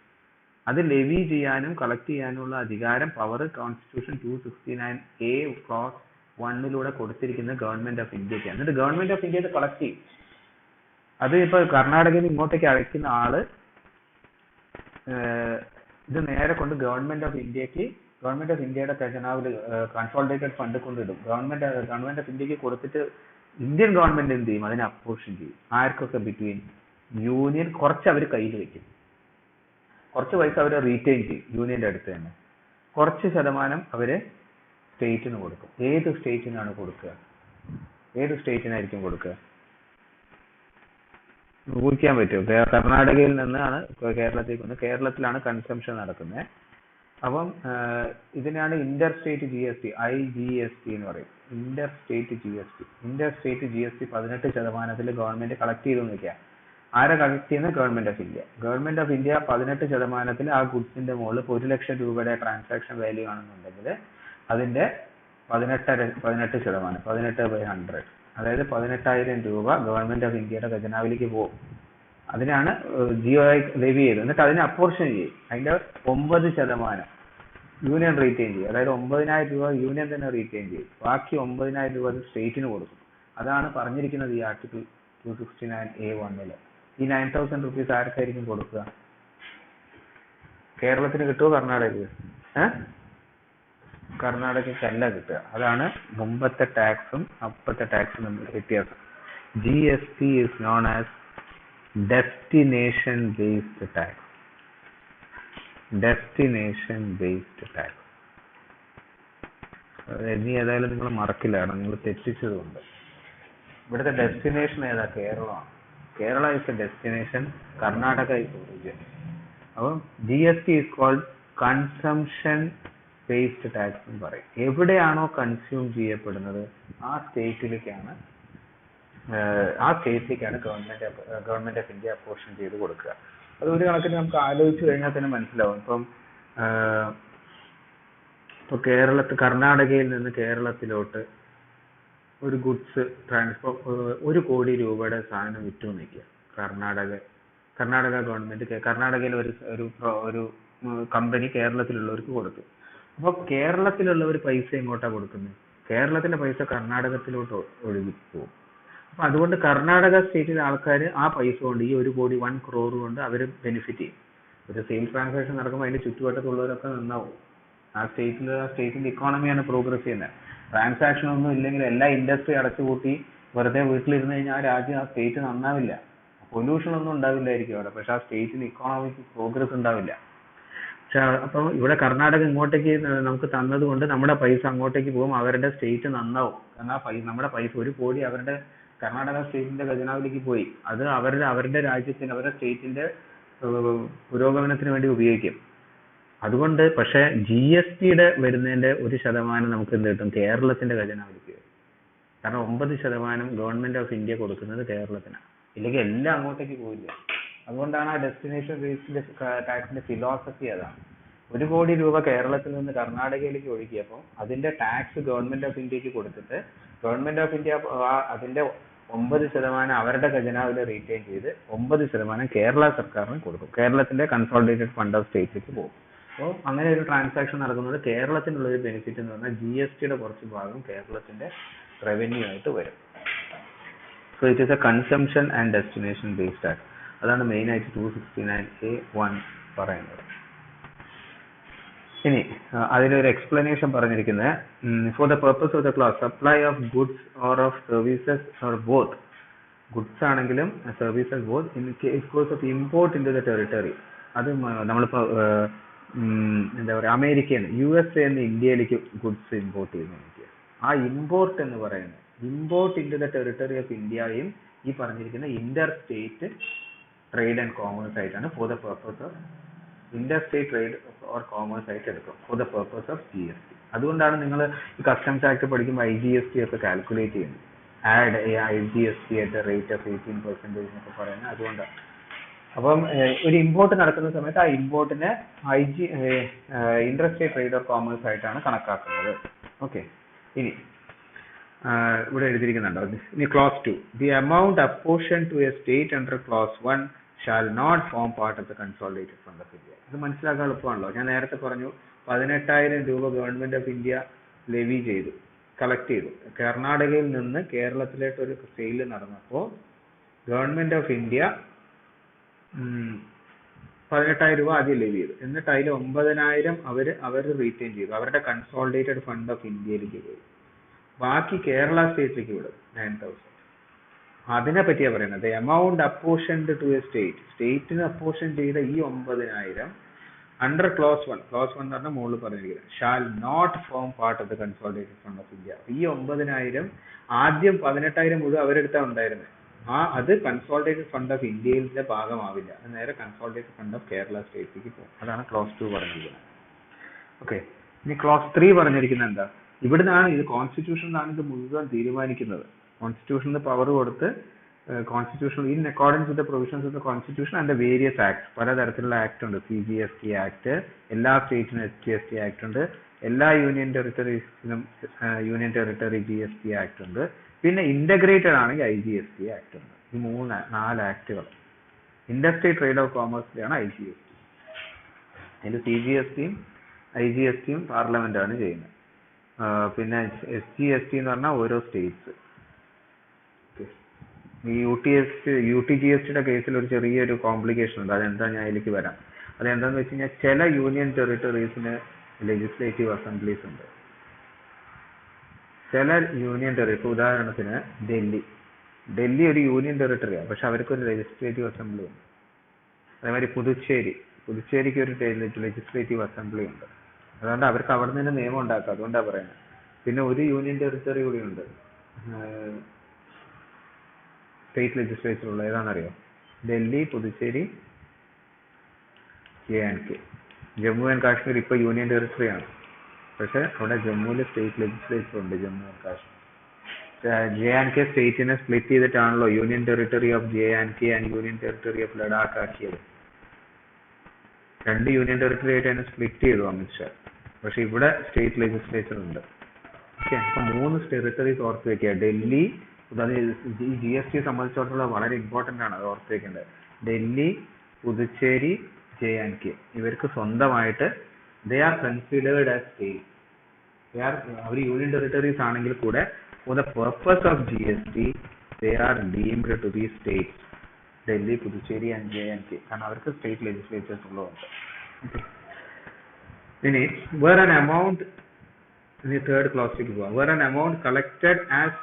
അത് ലെവി ചെയ്യാനും കളക്ട് ചെയ്യാനുള്ള അധികാരം, പവർ കോൺസ്റ്റിറ്റ്യൂഷൻ 269A ക്ലോസ് 1 കൊടുത്തിരിക്കുന്ന ഗവൺമെന്റ് ഓഫ് ഇന്ത്യക്ക്. എന്നിട്ട് ഗവൺമെന്റ് ഓഫ് ഇന്ത്യ കളക്ട് ചെയ്യും. അത് ഇപ്പൊ കർണാടകയിൽ ഇങ്ങോട്ടേക്ക് അയക്കുന്ന ആള് ഇത് നേരെ കൊണ്ട് ഗവൺമെന്റ് ഓഫ് ഇന്ത്യയുടെ ഖജനാവിൽ കൺസോളിഡേറ്റഡ് ഫണ്ട് കൊണ്ടിടും. ഗവൺമെന്റ് ഓഫ് ഇന്ത്യക്ക് കൊടുത്തിട്ട് ഇന്ത്യൻ ഗവൺമെന്റ് എന്ത് ചെയ്യും? അതിനെ അപ്പോർഷൻ ചെയ്യും. ആർക്കൊക്കെ? Between union. കുറച്ച് അവർ കയ്യിൽ വെക്കും, കുറച്ച് പൈസ അവര് റീറ്റെയിൻ ചെയ്യും യൂണിയന്റെ അടുത്ത് തന്നെ. കുറച്ച് ശതമാനം അവര് സ്റ്റേറ്റിന് കൊടുക്കും. ഏത് സ്റ്റേറ്റിനാണ് കൊടുക്കുക? ഏത് സ്റ്റേറ്റിനായിരിക്കും കൊടുക്കുക? ഊഹിക്കാൻ പറ്റുമോ? കർണാടകയിൽ നിന്നാണ് കേരളത്തിലേക്ക് വന്നത്. കേരളത്തിലാണ് കൺസംഷൻ നടക്കുന്നത്. അപ്പം ഇതിനാണ് ഇന്റർ സ്റ്റേറ്റ് GST, IGST എന്ന് പറയും. Inter state GST 18% government collect ചെയ്തു നിൽക്കുക. ആരെ കളക്ട് ചെയ്യുന്നത്? Government of India. Government of India 18% ആ ഗുഡ്സിന്റെ മുകളിൽ 1 ലക്ഷം രൂപയുടെ ട്രാൻസാക്ഷൻ വാല്യൂ ആണെന്നുണ്ടെങ്കിൽ അതിന്റെ 18%, 18/100, അതായത് 18,000 രൂപ ഗവൺമെന്റ് ഓഫ് ഇന്ത്യയുടെ ഖജനാവിലേക്ക് പോകും. അതിനാണ് GOI ലെവി ചെയ്തത്. എന്നിട്ട് അതിനെ അപ്പോർഷൻ ചെയ്യും. അതിന്റെ 9% യൂണിയൻ റീറ്റെയിൻ ചെയ്യും. അതായത് 9,000 രൂപ യൂണിയൻ തന്നെ റീറ്റെയിൻ ചെയ്യും. ബാക്കി 9,000 രൂപ സ്റ്റേറ്റിന് കൊടുക്കും. അതാണ് പറഞ്ഞിരിക്കുന്നത് ഈ ആർട്ടിക്കിൾ 269A(1)ൽ. ഈ 9,000 rupees ആർക്കായിരിക്കും കൊടുക്കുക? കേരളത്തിന് കിട്ടുമോ കർണാടകയ്ക്ക്? കർണാടകയ്ക്കല്ല കിട്ടുക. അതാണ് മുമ്പത്തെ ടാക്സും അപ്പത്തെ ടാക്സും തമ്മിൽ വ്യത്യാസം. GST is known as destination based tax. ഇനി ഏതായാലും നിങ്ങൾ മറക്കില്ല, കാരണം നിങ്ങൾ തെറ്റിച്ചതുകൊണ്ട്. ഇവിടുത്തെ ഡെസ്റ്റിനേഷൻ ഏതാ? കേരളമാണ്. Kerala is A destination, Karnataka is origin. അപ്പം GST is called consumption based tax എന്ന് പറയും. എവിടെയാണോ കൺസ്യൂം ചെയ്യപ്പെടുന്നത് ആ സ്റ്റേറ്റിലേക്കാണ് ഗവൺമെന്റ് ഓഫ് ഇന്ത്യ അപ്പോർഷൻ ചെയ്ത് കൊടുക്കുക. അത് ഒരു കണക്കിന് നമുക്ക് ആലോചിച്ച് കഴിഞ്ഞാൽ തന്നെ മനസ്സിലാവും. ഇപ്പൊ കർണാടകയിൽ നിന്ന് കേരളത്തിലോട്ട് ഒരു ഗുഡ്സ് ട്രാൻസ്പോർട്ട് 1 കോടി രൂപയുടെ സാധനം വിറ്റു നിൽക്കുക. കർണാടക ഗവൺമെന്റ് കർണാടകയിൽ ഒരു കമ്പനി കേരളത്തിലുള്ളവർക്ക് കൊടുത്തു. അപ്പൊ കേരളത്തിലുള്ളവർ പൈസ എങ്ങോട്ടാ കൊടുക്കുന്നത്? കേരളത്തിലെ പൈസ കർണാടകത്തിലോട്ട് ഒഴുകി പോകും. അപ്പൊ അതുകൊണ്ട് കർണാടക സ്റ്റേറ്റിലെ ആൾക്കാർ ആ പൈസ കൊണ്ട്, ഈ 1 crore കൊണ്ട് അവര് ബെനിഫിറ്റ് ചെയ്യും. ഒരു സെയിൽ ട്രാൻസാക്ഷൻ നടക്കുമ്പോൾ അതിന്റെ ചുറ്റുവട്ടത്തുള്ളവരൊക്കെ നന്നാവും. ആ സ്റ്റേറ്റിന്റെ ഇക്കോണമിയാണ് പ്രോഗ്രസ് ചെയ്യുന്നത്. ട്രാൻസാക്ഷൻ ഒന്നും ഇല്ലെങ്കിൽ എല്ലാ ഇൻഡസ്ട്രി അടച്ചുപൂട്ടി വെറുതെ വീട്ടിലിരുന്ന് കഴിഞ്ഞാൽ ആ സ്റ്റേറ്റ് നന്നാവില്ല. പൊല്യൂഷൻ ഒന്നും ഉണ്ടാവില്ലായിരിക്കും അവിടെ, പക്ഷെ ആ സ്റ്റേറ്റിന് ഇക്കോണമിക്ക് പ്രോഗ്രസ് ഉണ്ടാവില്ല. പക്ഷെ അപ്പൊ ഇവിടെ കർണാടക ഇങ്ങോട്ടേക്ക് നമുക്ക് തന്നത് കൊണ്ട് നമ്മുടെ പൈസ അങ്ങോട്ടേക്ക് പോകും, അവരുടെ സ്റ്റേറ്റ് നന്നാവും. കാരണം നമ്മുടെ പൈസ 1 കോടി അവരുടെ കർണാടക സ്റ്റേറ്റിന്റെ ഖജനാവിലേക്ക് പോയി. അത് അവരുടെ രാജ്യത്തിന്, അവരുടെ സ്റ്റേറ്റിന്റെ പുരോഗമനത്തിന് വേണ്ടി ഉപയോഗിക്കും. അതുകൊണ്ട് പക്ഷെ GSTയുടെ വരുന്നതിന്റെ 1% നമുക്ക് എന്ത് കിട്ടും? കേരളത്തിന്റെ ഖജനാവിലേക്ക് വരും. കാരണം 9% ഗവൺമെന്റ് ഓഫ് ഇന്ത്യ കൊടുക്കുന്നത് കേരളത്തിനാണ്. ഇല്ലെങ്കിൽ എല്ലാം അങ്ങോട്ടേക്ക് പോയില്ല. അതുകൊണ്ടാണ് ആ ഡെസ്റ്റിനേഷൻ ബേസ്ഡ് ടാക്സിന്റെ ഫിലോസഫി അതാണ്. 1 കോടി രൂപ കേരളത്തിൽ നിന്ന് കർണാടകയിലേക്ക് ഒഴുകിയപ്പോൾ അതിന്റെ ടാക്സ് ഗവൺമെന്റ് ഓഫ് ഇന്ത്യക്ക് കൊടുത്തിട്ട് ഗവൺമെന്റ് ഓഫ് ഇന്ത്യ അതിന്റെ 9% അവരുടെ ഖജനാവിൽ റീറ്റെയിൻ ചെയ്ത് 9% കേരള സർക്കാരിന് കൊടുക്കും. കേരളത്തിന്റെ കൺസോളിഡേറ്റഡ് ഫണ്ട് ഓഫ് സ്റ്റേറ്റിലേക്ക് പോകും. അപ്പോൾ അങ്ങനെ ഒരു ട്രാൻസാക്ഷൻ നടക്കുന്നത് കേരളത്തിനുള്ള ഒരു ബെനിഫിറ്റ് എന്ന് പറഞ്ഞാൽ GSTയുടെ കുറച്ച് ഭാഗം കേരളത്തിന്റെ റവന്യൂ ആയിട്ട് വരും. So it is a consumption and destination based tax. അതാണ് മെയിൻ ആയിട്ട് 269A(1) പറയുന്നത്. ഇനി അതിലൊരു എക്സ്പ്ലനേഷൻ പറഞ്ഞിരിക്കുന്നത്, for the purpose of the clause supply of goods or of services or both, goods ആണെങ്കിലും services both in case of import into the territory. അത് നമ്മളിപ്പോ എന്താ പറയുക, അമേരിക്കയിൽ നിന്ന് USA എന്ന് ഇന്ത്യയിലേക്ക് ഗുഡ്സ് ഇമ്പോർട്ട് ചെയ്യുന്നു. ആ ഇമ്പോർട്ട് എന്ന് പറയുന്നത് import into the territory of ഇന്ത്യയും ഈ പറഞ്ഞിരിക്കുന്ന inter state trade and commerce ആയിട്ടാണ് for the purpose of interstate trade or commerce ആയിട്ട് എടുക്കും for the purpose of GST. അതുകൊണ്ടാണ് നിങ്ങൾ ഈ കസ്റ്റംസ് ആക്ട് പഠിക്കുമ്പോൾ IGST ഒക്കെ കാൽക്കുലേറ്റ് ചെയ്യുന്നത്. Add IGST at rate of 18% എന്നൊക്കെ പറയുന്നത് അതുകൊണ്ടാണ്. അപ്പം ഒരു ഇമ്പോർട്ട് നടക്കുന്ന സമയത്ത് ആ ഇമ്പോർട്ടിനെ ഇന്റർസ്റ്റേറ്റ് ട്രേഡ് ഓർ കോമേഴ്സ് ആയിട്ടാണ് കണക്കാക്കുന്നത്. ഓക്കെ, ഇനി ഇവിടെ എഴുതിയിരിക്കുന്നുണ്ടോ? ഇനി clause 2, the amount apportion to a state under clause 1 shall not form part of the consolidated fund of India. ഇത് മനസ്സിലാക്കാൻ എളുപ്പമാണല്ലോ. ഞാൻ നേരത്തെ പറഞ്ഞു 18,000 രൂപ ഗവൺമെന്റ് ഓഫ് ഇന്ത്യ ലെവി ചെയ്തു, കളക്ട് ചെയ്തു. കർണാടകയിൽ നിന്ന് കേരളത്തിലേക്ക് ഒരു സെയിൽ നടന്നപ്പോൾ ഗവൺമെന്റ് ഓഫ് ഇന്ത്യ 18,000 രൂപ ആദ്യം ലെവി ചെയ്തു. എന്നിട്ട് അതിൽ 9,000 അവർ റീറ്റെയിൻ ചെയ്തു, അവരുടെ കൺസോളിഡേറ്റഡ് ഫണ്ട് ഓഫ് ഇന്ത്യയിലേക്ക് പോയി. ബാക്കി കേരള സ്റ്റേറ്റിലേക്ക് വിടും 9,000. അതിനെ പറ്റിയാ പറയുന്നത്. Amount apportioned to a state, സ്റ്റേറ്റിന് അപ്പോർഷൻ ചെയ്ത ഈ 9,000 അണ്ടർ ക്ലോസ് 1, ക്ലോസ് 1 എന്ന് പറഞ്ഞാൽ മുകളിൽ പറഞ്ഞിരിക്കുന്നത് shall not form part of the consolidated fund of India. ഈ 9,000 ആദ്യം 18,000 മുഴുവൻ അവരെടുത്താ ഉണ്ടായിരുന്നത്. അത് കൺസോളിഡേറ്റഡ് ഫണ്ട് ഓഫ് ഇന്ത്യയിലെ ഭാഗമാവില്ല, അത് നേരെ കൺസോളിഡേറ്റഡ് ഫണ്ട് ഓഫ് കേരള സ്റ്റേറ്റിലേക്ക് പോകും. അതാണ് ക്ലോസ് 2 പറഞ്ഞിരിക്കുന്നത്. ഓക്കെ, ഇനി ക്ലോസ് 3 പറഞ്ഞിരിക്കുന്നത് എന്താ? ഇവിടുന്നാണ് ഇത് കോൺസ്റ്റിറ്റ്യൂഷനിലാണ് ഇത് മുഴുവൻ തീരുമാനിക്കുന്നത്. കോൺസ്റ്റിറ്റ്യൂഷനിൽ പവർ കൊടുത്ത് constitution in accordance with the provisions of the constitution and the various acts, പലതരത്തിലുള്ള ആക്ട് ഉണ്ട്. CGST ആക്ട്, എല്ലാ സ്റ്റേറ്റിനും SGST ആക്ട് ഉണ്ട്, എല്ലാ യൂണിയൻ ടെറിട്ടറീസിനും യൂണിയൻ ടെറിട്ടറി GST ആക്ട് ഉണ്ട്, പിന്നെ ഇന്റഗ്രേറ്റഡ് ആണെങ്കിൽ IGST ആക്ട് ഉണ്ട്. ഈ 4 ആക്ടുകൾ ഇന്റർസ്റ്റേറ്റ് ട്രേഡ് ഓഫ് കോമേഴ്സിലാണ് IGST. അതിൽ CGSTയും IGSTയും പാർലമെന്റ് ആണ് ചെയ്യുന്നത്. പിന്നെ SGST എന്ന് പറഞ്ഞാൽ ഓരോ സ്റ്റേറ്റ്സ്. ഈ UTGSTയുടെ കേസിൽ ഒരു ചെറിയൊരു കോംപ്ലിക്കേഷൻ ഉണ്ട്. അതെന്താ, ഞാൻ അതിലേക്ക് വരാം. അതെന്താന്ന് വെച്ച് കഴിഞ്ഞാൽ ചില യൂണിയൻ ടെറിട്ടറീസിന് ലെജിസ്ലേറ്റീവ് അസംബ്ലീസ് ഉണ്ട്. ചില യൂണിയൻ ടെറിട്ടറി, ഉദാഹരണത്തിന് ഡൽഹി ഒരു യൂണിയൻ ടെറിട്ടറിയാണ്, പക്ഷെ അവർക്കൊരു ലെജിസ്ലേറ്റീവ് അസംബ്ലി ഉണ്ട്. അതേമാതിരി പുതുച്ചേരിക്ക് ഒരു ലെജിസ്ലേറ്റീവ് അസംബ്ലി ഉണ്ട്. അതുകൊണ്ട് അവർക്ക് അവിടെ നിന്ന് നിയമം ഉണ്ടാക്കുക, അതുകൊണ്ടാണ് പറയുന്നത്. പിന്നെ ഒരു യൂണിയൻ ടെറിട്ടറി കൂടി ഉണ്ട് സ്റ്റേറ്റ് ലെജിസ്ലേച്ചർ ഉള്ള, ഏതാണെന്നറിയോ? ഡൽഹി, പുതുച്ചേരി, JNK. ജമ്മു ആൻഡ് കാശ്മീർ ഇപ്പോൾ യൂണിയൻ ടെറിട്ടറി ആണ്, പക്ഷെ അവിടെ ജമ്മുവിൽ സ്റ്റേറ്റ് ലെജിസ്ലേച്ചർ ഉണ്ട്. ജമ്മു ആൻഡ് കാശ്മീർ. JNK സ്റ്റേറ്റിനെ സ്പ്ലിറ്റ് ചെയ്തിട്ടാണല്ലോ union territory of JNK and union territory of Ladakh ആക്കിയത്. 2 യൂണിയൻ ടെറിട്ടറി ആയിട്ട് തന്നെ സ്പ്ലിറ്റ് ചെയ്തു അമിത്ഷാ, പക്ഷെ ഇവിടെ സ്റ്റേറ്റ് ലെജിസ്ലേച്ചർ ഉണ്ട്. ഓക്കെ, അപ്പൊ 3 ടെറിട്ടറീസ് ഓർത്ത് വെക്കുക. ഡൽഹി, ഈ GST സംബന്ധിച്ചിടത്തോളം വളരെ ഇമ്പോർട്ടന്റ് ആണ്, അത് ഓർത്ത് വെക്കേണ്ടത്. ഡൽഹി, പുതുച്ചേരി, JNK ഇവർക്ക് സ്വന്തമായിട്ട് they are considered as state. അവർ യൂണിയൻ ടെറിട്ടറീസ് ആണെങ്കിൽ കൂടെ for the purpose of GST they are deemed to be states. Delhi, Puducherry and JNK, കാരണം അവർക്ക് സ്റ്റേറ്റ് ലെജിസ്ലേച്ചേഴ്സ് ഉള്ളതുകൊണ്ട്. ഇനി where an amount, ഇനി തേർഡ് ക്ലോസിലേക്ക് പോവാം. where an amount collected as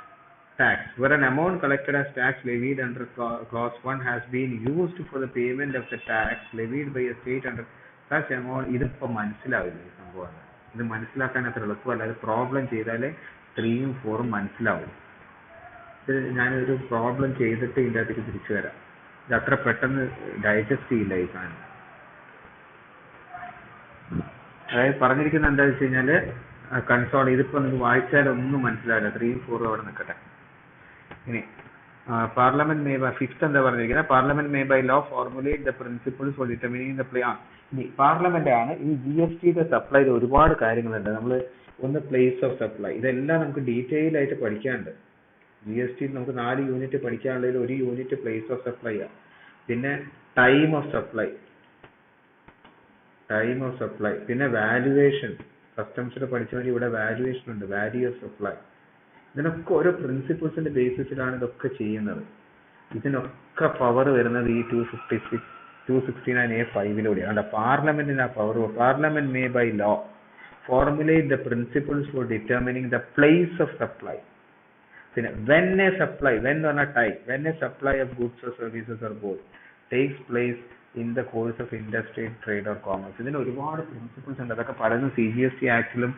tax levied under clause 1 has been used for the payment of the tax levied by a state under such amount. ഇതിപ്പോ മനസ്സിലാവില്ല ഈ സംഭവം. ഇത് മനസ്സിലാക്കാൻ അത്ര എളുപ്പമല്ല. അത് പ്രോബ്ലം ചെയ്താലേ 3ഉം 4ഉം മനസ്സിലാവും. ഇത് ഞാനൊരു പ്രോബ്ലം ചെയ്തിട്ട് ഇതിൻ്റെ അകത്തേക്ക് തിരിച്ചു വരാം. ഇത് അത്ര പെട്ടെന്ന് ഡൈജസ്റ്റ് ചെയ്യില്ല ഈ സാധനം. അതായത് പറഞ്ഞിരിക്കുന്നത് എന്താ വെച്ച് കഴിഞ്ഞാല് ഇതിപ്പോ നിങ്ങൾക്ക് വായിച്ചാൽ ഒന്നും മനസ്സിലാവില്ല. 3ഉം 4ഉം അവിടെ നിൽക്കട്ടെ. ഇനി പാർലമെന്റ് മേ ബൈ ഫിഫ്ത്ത് എന്താ പറഞ്ഞിരിക്കുന്നത്, parliament may by law formulate the principles for determining the place. ഇനി പാർലമെന്റ് ആണ് ഈ GST സപ്ലൈ ഒരുപാട് കാര്യങ്ങളുണ്ട്. നമ്മൾ ഒന്ന് പ്ലേസ് ഓഫ് സപ്ലൈ, ഇതെല്ലാം നമുക്ക് ഡീറ്റെയിൽ ആയിട്ട് പഠിക്കാനുണ്ട്. GST നമുക്ക് 4 യൂണിറ്റ് പഠിക്കാനുള്ളതിൽ ഒരു യൂണിറ്റ് പ്ലേസ് ഓഫ് സപ്ലൈ ആണ്. പിന്നെ ടൈം ഓഫ് സപ്ലൈ, പിന്നെ വാല്യുവേഷൻ, കസ്റ്റംസിൽ പഠിച്ച പോലെ ഇവിടെ വാല്യുവേഷൻ ഉണ്ട്, വാല്യൂ ഓഫ് സപ്ലൈ. ഇതിനൊക്കെ ഓരോ പ്രിൻസിപ്പിൾസിന്റെ ബേസിസിലാണ് ഇതൊക്കെ ചെയ്യുന്നത്. ഇതിനൊക്കെ പവർ വരുന്നത് ഈ 269A(5)ലൂടെയാണ്. പാർലമെന്റിന് ആ power. Parliament may by law formulate the principles for determining the place of supply. പിന്നെ when a supply, when എന്ന് പറഞ്ഞാൽ type, when a supply of goods or services or both takes place in the course of industry, trade or commerce. ഇതിന് ഒരുപാട് principles ഉണ്ട്. അതൊക്കെ പലതും CGST ആക്ടിലും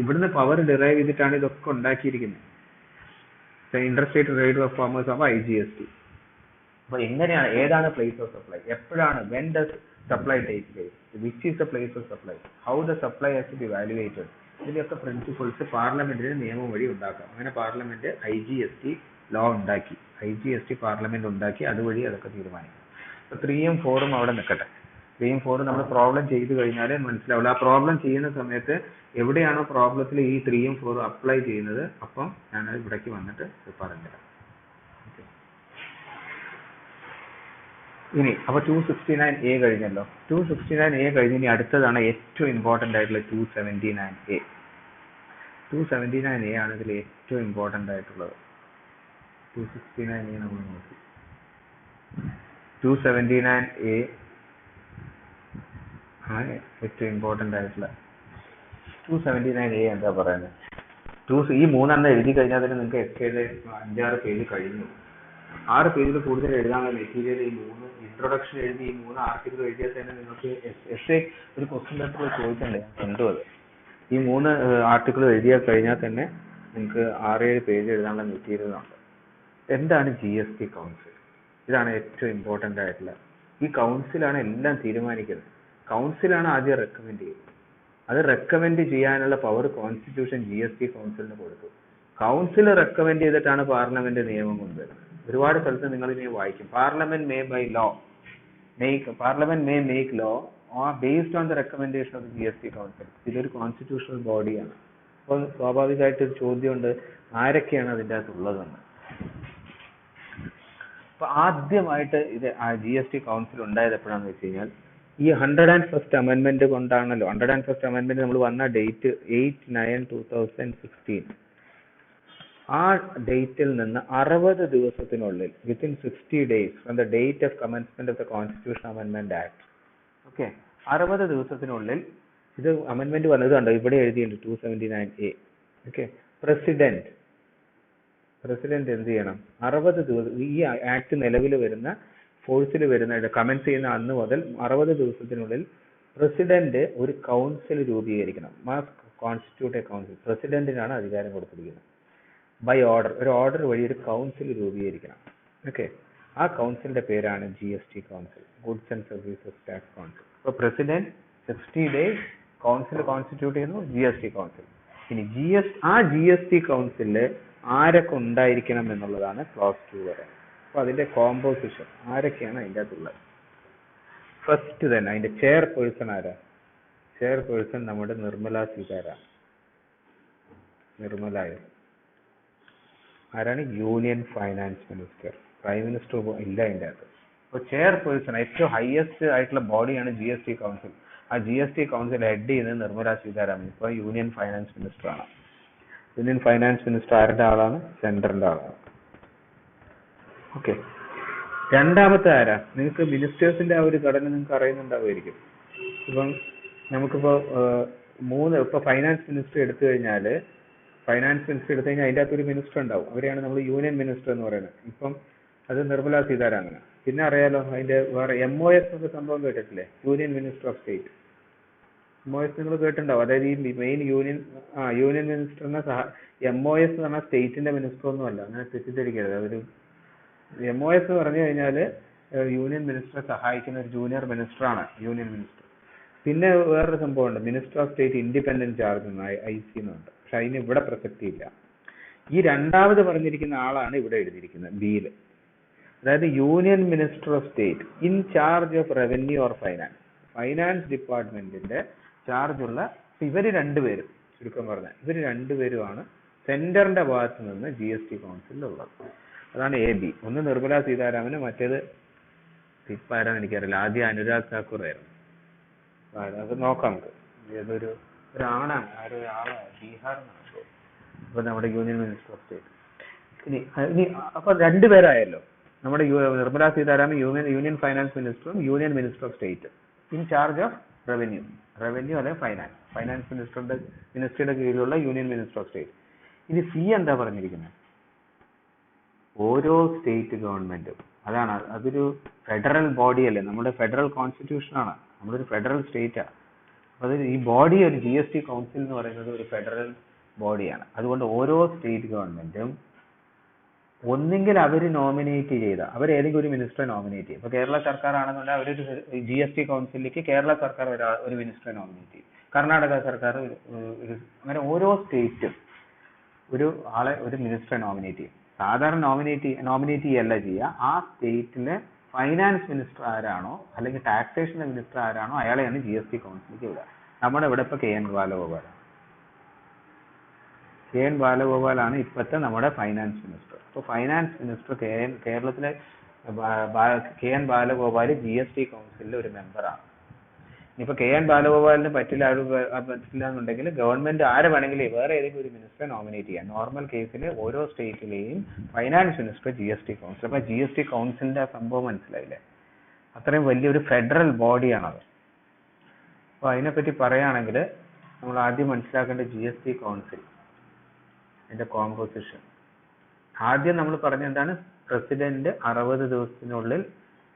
ഇവിടുന്ന് power derive ചെയ്തിട്ടാണ് ഇതൊക്കെ ഉണ്ടാക്കിയിരിക്കുന്നത്. ഇൻഡസ്ട്രിയൽ ട്രേഡ് ഓഫ് കോമേഴ്സ് ആകുമ്പോൾ IGST. അപ്പൊ എങ്ങനെയാണ്, ഏതാണ് പ്ലേസ് ഓഫ് സപ്ലൈ, എപ്പോഴാണ്, when does supply take place, which is the place of supply, how the supply has to be evaluated, ഇതിലൊക്കെ പ്രിൻസിപ്പിൾസ് പാർലമെന്റിന് നിയമം വഴി ഉണ്ടാക്കാം. അങ്ങനെ പാർലമെന്റ് IGST ലോ ഉണ്ടാക്കി, IGST പാർലമെന്റ് ഉണ്ടാക്കി, അതുവഴി അതൊക്കെ തീരുമാനിക്കും. അപ്പൊ 3ഉം 4ഉം അവിടെ നിൽക്കട്ടെ. 3ഉം 4ഉം നമ്മൾ പ്രോബ്ലം ചെയ്ത് കഴിഞ്ഞാലേ മനസ്സിലാവുള്ളൂ. ആ പ്രോബ്ലം ചെയ്യുന്ന സമയത്ത് എവിടെയാണോ പ്രോബ്ലത്തിൽ ഈ 3ഉം 4ഉം അപ്ലൈ ചെയ്യുന്നത്, അപ്പം ഞാനത് ഇവിടേക്ക് വന്നിട്ട് പറഞ്ഞുതരാം. ഇനി അപ്പൊ 269A കഴിഞ്ഞല്ലോ. 269A കഴിഞ്ഞ് ഇനി അടുത്തതാണ് ഏറ്റവും ഇമ്പോർട്ടന്റ് ആയിട്ടുള്ള 279A. 279A ആണ് ഇതിൽ ഏറ്റവും ഇമ്പോർട്ടന്റ് ആയിട്ടുള്ളത്. 269A നമ്മൾ നോക്കി. 279A ആണ് ഏറ്റവും ഇമ്പോർട്ടന്റ് ആയിട്ടുള്ള. 279A എന്താ പറയുന്നത്, ഈ 3 എഴുതി കഴിഞ്ഞാൽ തന്നെ നിങ്ങൾക്ക് എസ്സേയുടെ 5-6 പേജ് കഴിഞ്ഞു. 6 പേജിൽ കൂടുതൽ എഴുതാനുള്ള മെറ്റീരിയൽ ഈ 3 ഇൻട്രൊഡക്ഷൻ എഴുതി, ഈ 3 ആർട്ടിക്കിൾ എഴുതിയാൽ തന്നെ നിങ്ങൾക്ക് എസ്സേ ഒരു ക്വസ്റ്റ്യൻ പേപ്പറിൽ ചോദിക്കണ്ടേ, കണ്ടുപോയത്. ഈ 3 ആർട്ടിക്കിൾ എഴുതിയാൽ കഴിഞ്ഞാൽ തന്നെ നിങ്ങൾക്ക് 6-7 പേജ് എഴുതാനുള്ള മെറ്റീരിയൽ ഉണ്ട്. എന്താണ് GST കൗൺസിൽ? ഇതാണ് ഏറ്റവും ഇമ്പോർട്ടന്റ് ആയിട്ടുള്ള. ഈ കൗൺസിലാണ് എല്ലാം തീരുമാനിക്കുന്നത്. കൗൺസിലാണ് ആദ്യം റെക്കമെൻഡ് ചെയ്യുന്നത്. അത് റെക്കമെൻഡ് ചെയ്യാനുള്ള പവർ കോൺസ്റ്റിറ്റ്യൂഷൻ GST കൗൺസിലിന് കൊടുത്തു. കൗൺസിൽ റെക്കമെൻഡ് ചെയ്തിട്ടാണ് പാർലമെന്റ് നിയമം കൊണ്ടുവരുന്നത്. ഒരുപാട് സ്ഥലത്ത് നിങ്ങൾ ഇനി വായിക്കും, parliament may make law based on the recommendation of the GST council. ഇതൊരു കോൺസ്റ്റിറ്റ്യൂഷണൽ ബോഡിയാണ്. അപ്പോൾ സ്വാഭാവികമായിട്ട് ഒരു ചോദ്യമുണ്ട്, ആരൊക്കെയാണ് അതിൻ്റെ അകത്തുള്ളതെന്ന്. അപ്പൊ ആദ്യമായിട്ട് ഇത് GST കൗൺസിൽ ഉണ്ടായത് എപ്പോഴാണെന്ന് വെച്ച് കഴിഞ്ഞാൽ ഈ 101st അമെന്റ്മെന്റ് കൊണ്ടാണല്ലോ. 101st അമെന്റ്മെന്റ് നമ്മൾ വന്ന ഡേറ്റ് 8/9/2016. ആ ഡേറ്റിൽ നിന്ന് 60 ദിവസത്തിനുള്ളിൽ, within 60 days from the date of commencement of the constitution amendment act. Okay, 60 ദിവസത്തിനുള്ളിൽ ഇത് അമെന്റ്മെന്റ് വന്നത് കണ്ടോ, ഇവിടെ എഴുതിയിട്ടുണ്ട് 279A. ഓക്കെ, പ്രസിഡന്റ് എന്ത് ചെയ്യണം, 60 ദിവസം ഈ ആക്ട് നിലവിൽ വരുന്ന, ഫോഴ്സിൽ വരുന്ന, കമൻസ് ചെയ്യുന്ന അന്ന് മുതൽ 60 ദിവസത്തിനുള്ളിൽ പ്രസിഡന്റ് ഒരു കൗൺസിൽ രൂപീകരിക്കണം. Must constitute a council. പ്രസിഡന്റിനാണ് അധികാരം കൊടുത്തിരിക്കുന്നത്. ബൈ ഓർഡർ, ഒരു ഓർഡർ വഴി ഒരു കൗൺസിൽ രൂപീകരിക്കണം. ഓക്കെ, ആ കൗൺസിലിന്റെ പേരാണ് GST council, goods and services tax council. അപ്പോൾ പ്രസിഡന്റ് 60 days കൗൺസിൽ കോൺസ്റ്റിറ്റ്യൂട്ട് ചെയ്യുന്നു, GST കൗൺസിൽ. ഇനി ആ GST കൗൺസിലില് ആരൊക്കെ ഉണ്ടായിരിക്കണം എന്നുള്ളതാണ് ക്ലോസ് 2 വരെ. അപ്പൊ അതിന്റെ കോമ്പോസിഷൻ ആരൊക്കെയാണ് അതിൻ്റെ അകത്തുള്ളത്. ഫസ്റ്റ് തന്നെ അതിന്റെ ചെയർപേഴ്സൺ ആരാ? ചെയർപേഴ്സൺ നമ്മുടെ നിർമ്മല സീതാരാമൻ. ആരാണ്? Union finance minister. Prime minister ഇല്ല അതിൻ്റെ അകത്ത്. അപ്പോൾ ചെയർപേഴ്സൺ, ഏറ്റവും ഹയസ്റ്റ് ആയിട്ടുള്ള ബോഡിയാണ് GST കൗൺസിൽ. ആ GST കൗൺസിൽ ഹെഡ് ചെയ്യുന്നത് നിർമ്മല സീതാരാമൻ. ഇപ്പോൾ യൂണിയൻ ഫൈനാൻസ് മിനിസ്റ്റർ ആണ്. യൂണിയൻ ഫൈനാൻസ് മിനിസ്റ്റർ ആരുടെ ആളാണ്? സെൻട്രലിന്റെ ആളാണ്. ഓക്കെ, രണ്ടാമത്തെ ആരാ? നിങ്ങൾക്ക് മിനിസ്റ്റേഴ്സിന്റെ ആ ഒരു ഘടന നിങ്ങൾക്ക് അറിയുന്നുണ്ടാവുമായിരിക്കും. ഇപ്പം നമുക്കിപ്പോ ഇപ്പൊ ഫൈനാൻസ് മിനിസ്റ്റർ എടുത്തു കഴിഞ്ഞാൽ അതിൻ്റെ അകത്തൊരു മിനിസ്റ്റർ ഉണ്ടാവും. അവരെയാണ് നമ്മൾ യൂണിയൻ മിനിസ്റ്റർ എന്ന് പറയുന്നത്. ഇപ്പം അത് നിർമ്മല സീതാരാമനാണ്. പിന്നെ അറിയാലോ, അതിന്റെ വേറെ MOS എന്ന സംഭവം കേട്ടിട്ടില്ലേ? Union minister of state. MOS നിങ്ങൾ കേട്ടിട്ടുണ്ടാവും. അതായത് ഈ മെയിൻ യൂണിയൻ മിനിസ്റ്ററിനെ MOS എന്ന് പറഞ്ഞാൽ സ്റ്റേറ്റിന്റെ മിനിസ്റ്റർ ഒന്നും അല്ല, അങ്ങനെ തെറ്റിദ്ധരിക്കരുത്. അതൊരു MOS എന്ന് പറഞ്ഞു കഴിഞ്ഞാൽ യൂണിയൻ മിനിസ്റ്ററെ സഹായിക്കുന്ന ഒരു ജൂനിയർ മിനിസ്റ്ററാണ് യൂണിയൻ മിനിസ്റ്റർ. പിന്നെ വേറൊരു സംഭവമുണ്ട്, minister of state independent charge എന്ന്, IC എന്നുണ്ട്. പക്ഷെ അതിന് ഇവിടെ പ്രസക്തിയില്ല. ഈ രണ്ടാമത് പറഞ്ഞിരിക്കുന്ന ആളാണ് ഇവിടെ എഴുതിയിരിക്കുന്നത് ബിയിൽ. അതായത് union minister of state in charge of revenue or finance. Finance ഡിപ്പാർട്ട്മെന്റിന്റെ ചാർജുള്ള ഇവര് രണ്ടുപേരും, ചുരുക്കം പറഞ്ഞാൽ ഇവര് രണ്ടുപേരുമാണ് സെന്ററിന്റെ ഭാഗത്ത് നിന്ന് GST കൗൺസിലുള്ളത്. അതാണ് AB. ഒന്ന് നിർമ്മല സീതാരാമന്, മറ്റേത് ഇപ്പം ആരാന്ന് എനിക്കറിയില്ല. ആദ്യം അനുരാഗ് താക്കൂർ ആയിരുന്നു. അത് നോക്കാം നമുക്ക്. ഏതൊരു ഒരാണാണ്, ആളാണ്, ബീഹാറിനാണ്. അപ്പൊ നമ്മുടെ യൂണിയൻ മിനിസ്റ്റർ ഓഫ് സ്റ്റേറ്റ്. ഇനി അപ്പൊ രണ്ടുപേരായല്ലോ. നമ്മുടെ നിർമ്മല സീതാരാമൻ യൂണിയൻ ഫൈനാൻസ് മിനിസ്റ്ററും union minister of state in charge of revenue അല്ലെങ്കിൽ ഫൈനാൻസ് മിനിസ്ട്രിയുടെ കീഴിലുള്ള യൂണിയൻ മിനിസ്റ്റർ ഓഫ് സ്റ്റേറ്റ്. ഇനി C എന്താ പറഞ്ഞിരിക്കുന്നത്? ഓരോ സ്റ്റേറ്റ് ഗവൺമെന്റും, അതൊരു ഫെഡറൽ ബോഡി അല്ലേ, നമ്മുടെ ഫെഡറൽ കോൺസ്റ്റിറ്റ്യൂഷൻ ആണ്, നമ്മളൊരു ഫെഡറൽ സ്റ്റേറ്റാ. അത് ഈ ബോഡി, ഒരു GST കൗൺസിൽ എന്ന് പറയുന്നത് ഒരു ഫെഡറൽ ബോഡിയാണ്. അതുകൊണ്ട് ഓരോ സ്റ്റേറ്റ് ഗവൺമെന്റും ഒന്നെങ്കിൽ അവർ നോമിനേറ്റ് ചെയ്ത, ഏതെങ്കിലും ഒരു മിനിസ്റ്ററെ നോമിനേറ്റ് ചെയ്യും. ഇപ്പൊ കേരള സർക്കാർ ആണെന്നുണ്ടെങ്കിൽ അവരൊരു GST കൗൺസിലേക്ക് കേരള സർക്കാർ ഒരു മിനിസ്റ്ററെ നോമിനേറ്റ് ചെയ്യും. കർണാടക സർക്കാർ അങ്ങനെ ഓരോ സ്റ്റേറ്റും ഒരു മിനിസ്റ്ററെ നോമിനേറ്റ് ചെയ്യും. സാധാരണ നോമിനേറ്റ് ചെയ്യല്ല ചെയ്യുക. ആ സ്റ്റേറ്റിലെ ഫൈനാൻസ് മിനിസ്റ്റർ ആരാണോ അല്ലെങ്കിൽ ടാക്സേഷൻ മിനിസ്റ്റർ ആരാണോ അയാളെയാണ് GST കൗൺസിലേക്ക് വിടുക. നമ്മുടെ ഇവിടെ ഇപ്പൊ KN ബാലഗോപാലാണ് ഇപ്പോഴത്തെ നമ്മുടെ ഫൈനാൻസ് മിനിസ്റ്റർ. അപ്പോൾ ഫൈനാൻസ് മിനിസ്റ്റർ കേരളത്തിലെ KN ബാലഗോപാൽ GST കൗൺസിലിലെ ഒരു മെമ്പറാണ്. ഇനിയിപ്പോൾ KN ബാലഗോപാലിന് പറ്റില്ല എന്നുണ്ടെങ്കിൽ ഗവൺമെന്റ് ആരെ വേണമെങ്കിലും വേറെ ഏതെങ്കിലും ഒരു മിനിസ്റ്ററെ നോമിനേറ്റ് ചെയ്യാം. നോർമൽ കേസിൽ ഓരോ സ്റ്റേറ്റിലെയും ഫൈനാൻസ് മിനിസ്റ്റർ GST കൗൺസിൽ. അപ്പൊ GST കൗൺസിലിന്റെ സംഭവം മനസ്സിലായില്ലേ? അത്രയും വലിയൊരു ഫെഡറൽ ബോഡിയാണത്. അപ്പൊ അതിനെപ്പറ്റി പറയുകയാണെങ്കിൽ നമ്മൾ ആദ്യം മനസ്സിലാക്കേണ്ട GST കൗൺസിൽ, അതിന്റെ കോമ്പോസിഷൻ. ആദ്യം നമ്മൾ പറഞ്ഞ എന്താണ്? പ്രസിഡന്റ് 60 ദിവസത്തിനുള്ളിൽ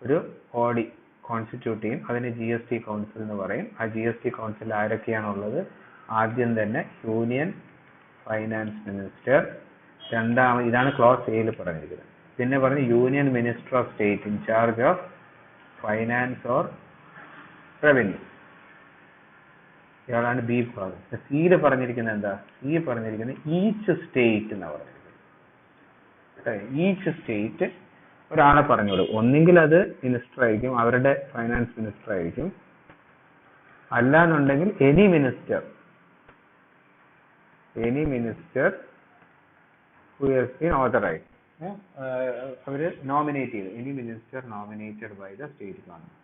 ഒരു ബോഡി കോൺസ്റ്റിറ്റ്യൂട്ട് ചെയ്യും. അതിന് GST കൗൺസിൽ എന്ന് പറയും. ആ GST കൗൺസിൽ ആരൊക്കെയാണുള്ളത്? ആദ്യം തന്നെ യൂണിയൻ ഫൈനാൻസ് മിനിസ്റ്റർ, ഇതാണ് ക്ലോസ് എയിൽ പറഞ്ഞിരിക്കുന്നത്. പിന്നെ പറഞ്ഞ് union minister of state in charge of finance or revenue, ഇയാളാണ് B ഭാഗം. സിയിൽ പറഞ്ഞിരിക്കുന്നത് എന്താ? പറഞ്ഞിരിക്കുന്നത് ഈച്ച് സ്റ്റേറ്റ് എന്നാ പറഞ്ഞിരിക്കുന്നത്. ഈച്ച് സ്റ്റേറ്റ് ഒരാളെ പറഞ്ഞോളൂ. ഒന്നെങ്കിൽ അത് മിനിസ്റ്റർ ആയിരിക്കും, അവരുടെ ഫൈനാൻസ് മിനിസ്റ്റർ ആയിരിക്കും, അല്ലാന്നുണ്ടെങ്കിൽ any minister who has been authorized. അവര് നോമിനേറ്റ് ചെയ്തു. Any minister nominated by the state government.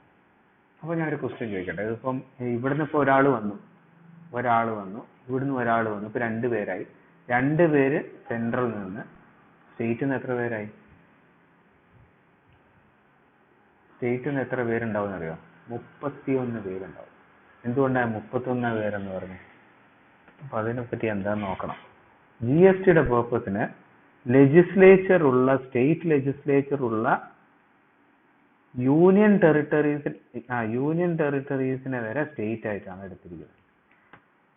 അപ്പൊ ഞാനൊരു ക്വസ്റ്റ്യൻ ചോദിക്കട്ടെ. ഇതിപ്പം ഇവിടുന്ന് ഇപ്പൊ ഒരാൾ വന്നു, ഇവിടുന്ന് ഒരാൾ വന്നു. ഇപ്പൊ 2 പേരായി. 2 പേര് സെൻട്രൽ നിന്ന്. സ്റ്റേറ്റിൽ നിന്ന് എത്ര പേരായി? സ്റ്റേറ്റിൽ നിന്ന് എത്ര പേരുണ്ടാവും അറിയോ? 31 പേരുണ്ടാവും. എന്തുകൊണ്ടാണ് 31 പേരെന്ന് പറഞ്ഞത്? അപ്പൊ അതിനെപ്പറ്റി എന്താന്ന് നോക്കണം. GSTയുടെ പേർപ്പസിന് സ്റ്റേറ്റ് ലെജിസ്ലേച്ചർ ഉള്ള യൂണിയൻ ടെറിട്ടറീസിനെ വരെ സ്റ്റേറ്റ് ആയിട്ടാണ് എടുത്തിരിക്കുന്നത്.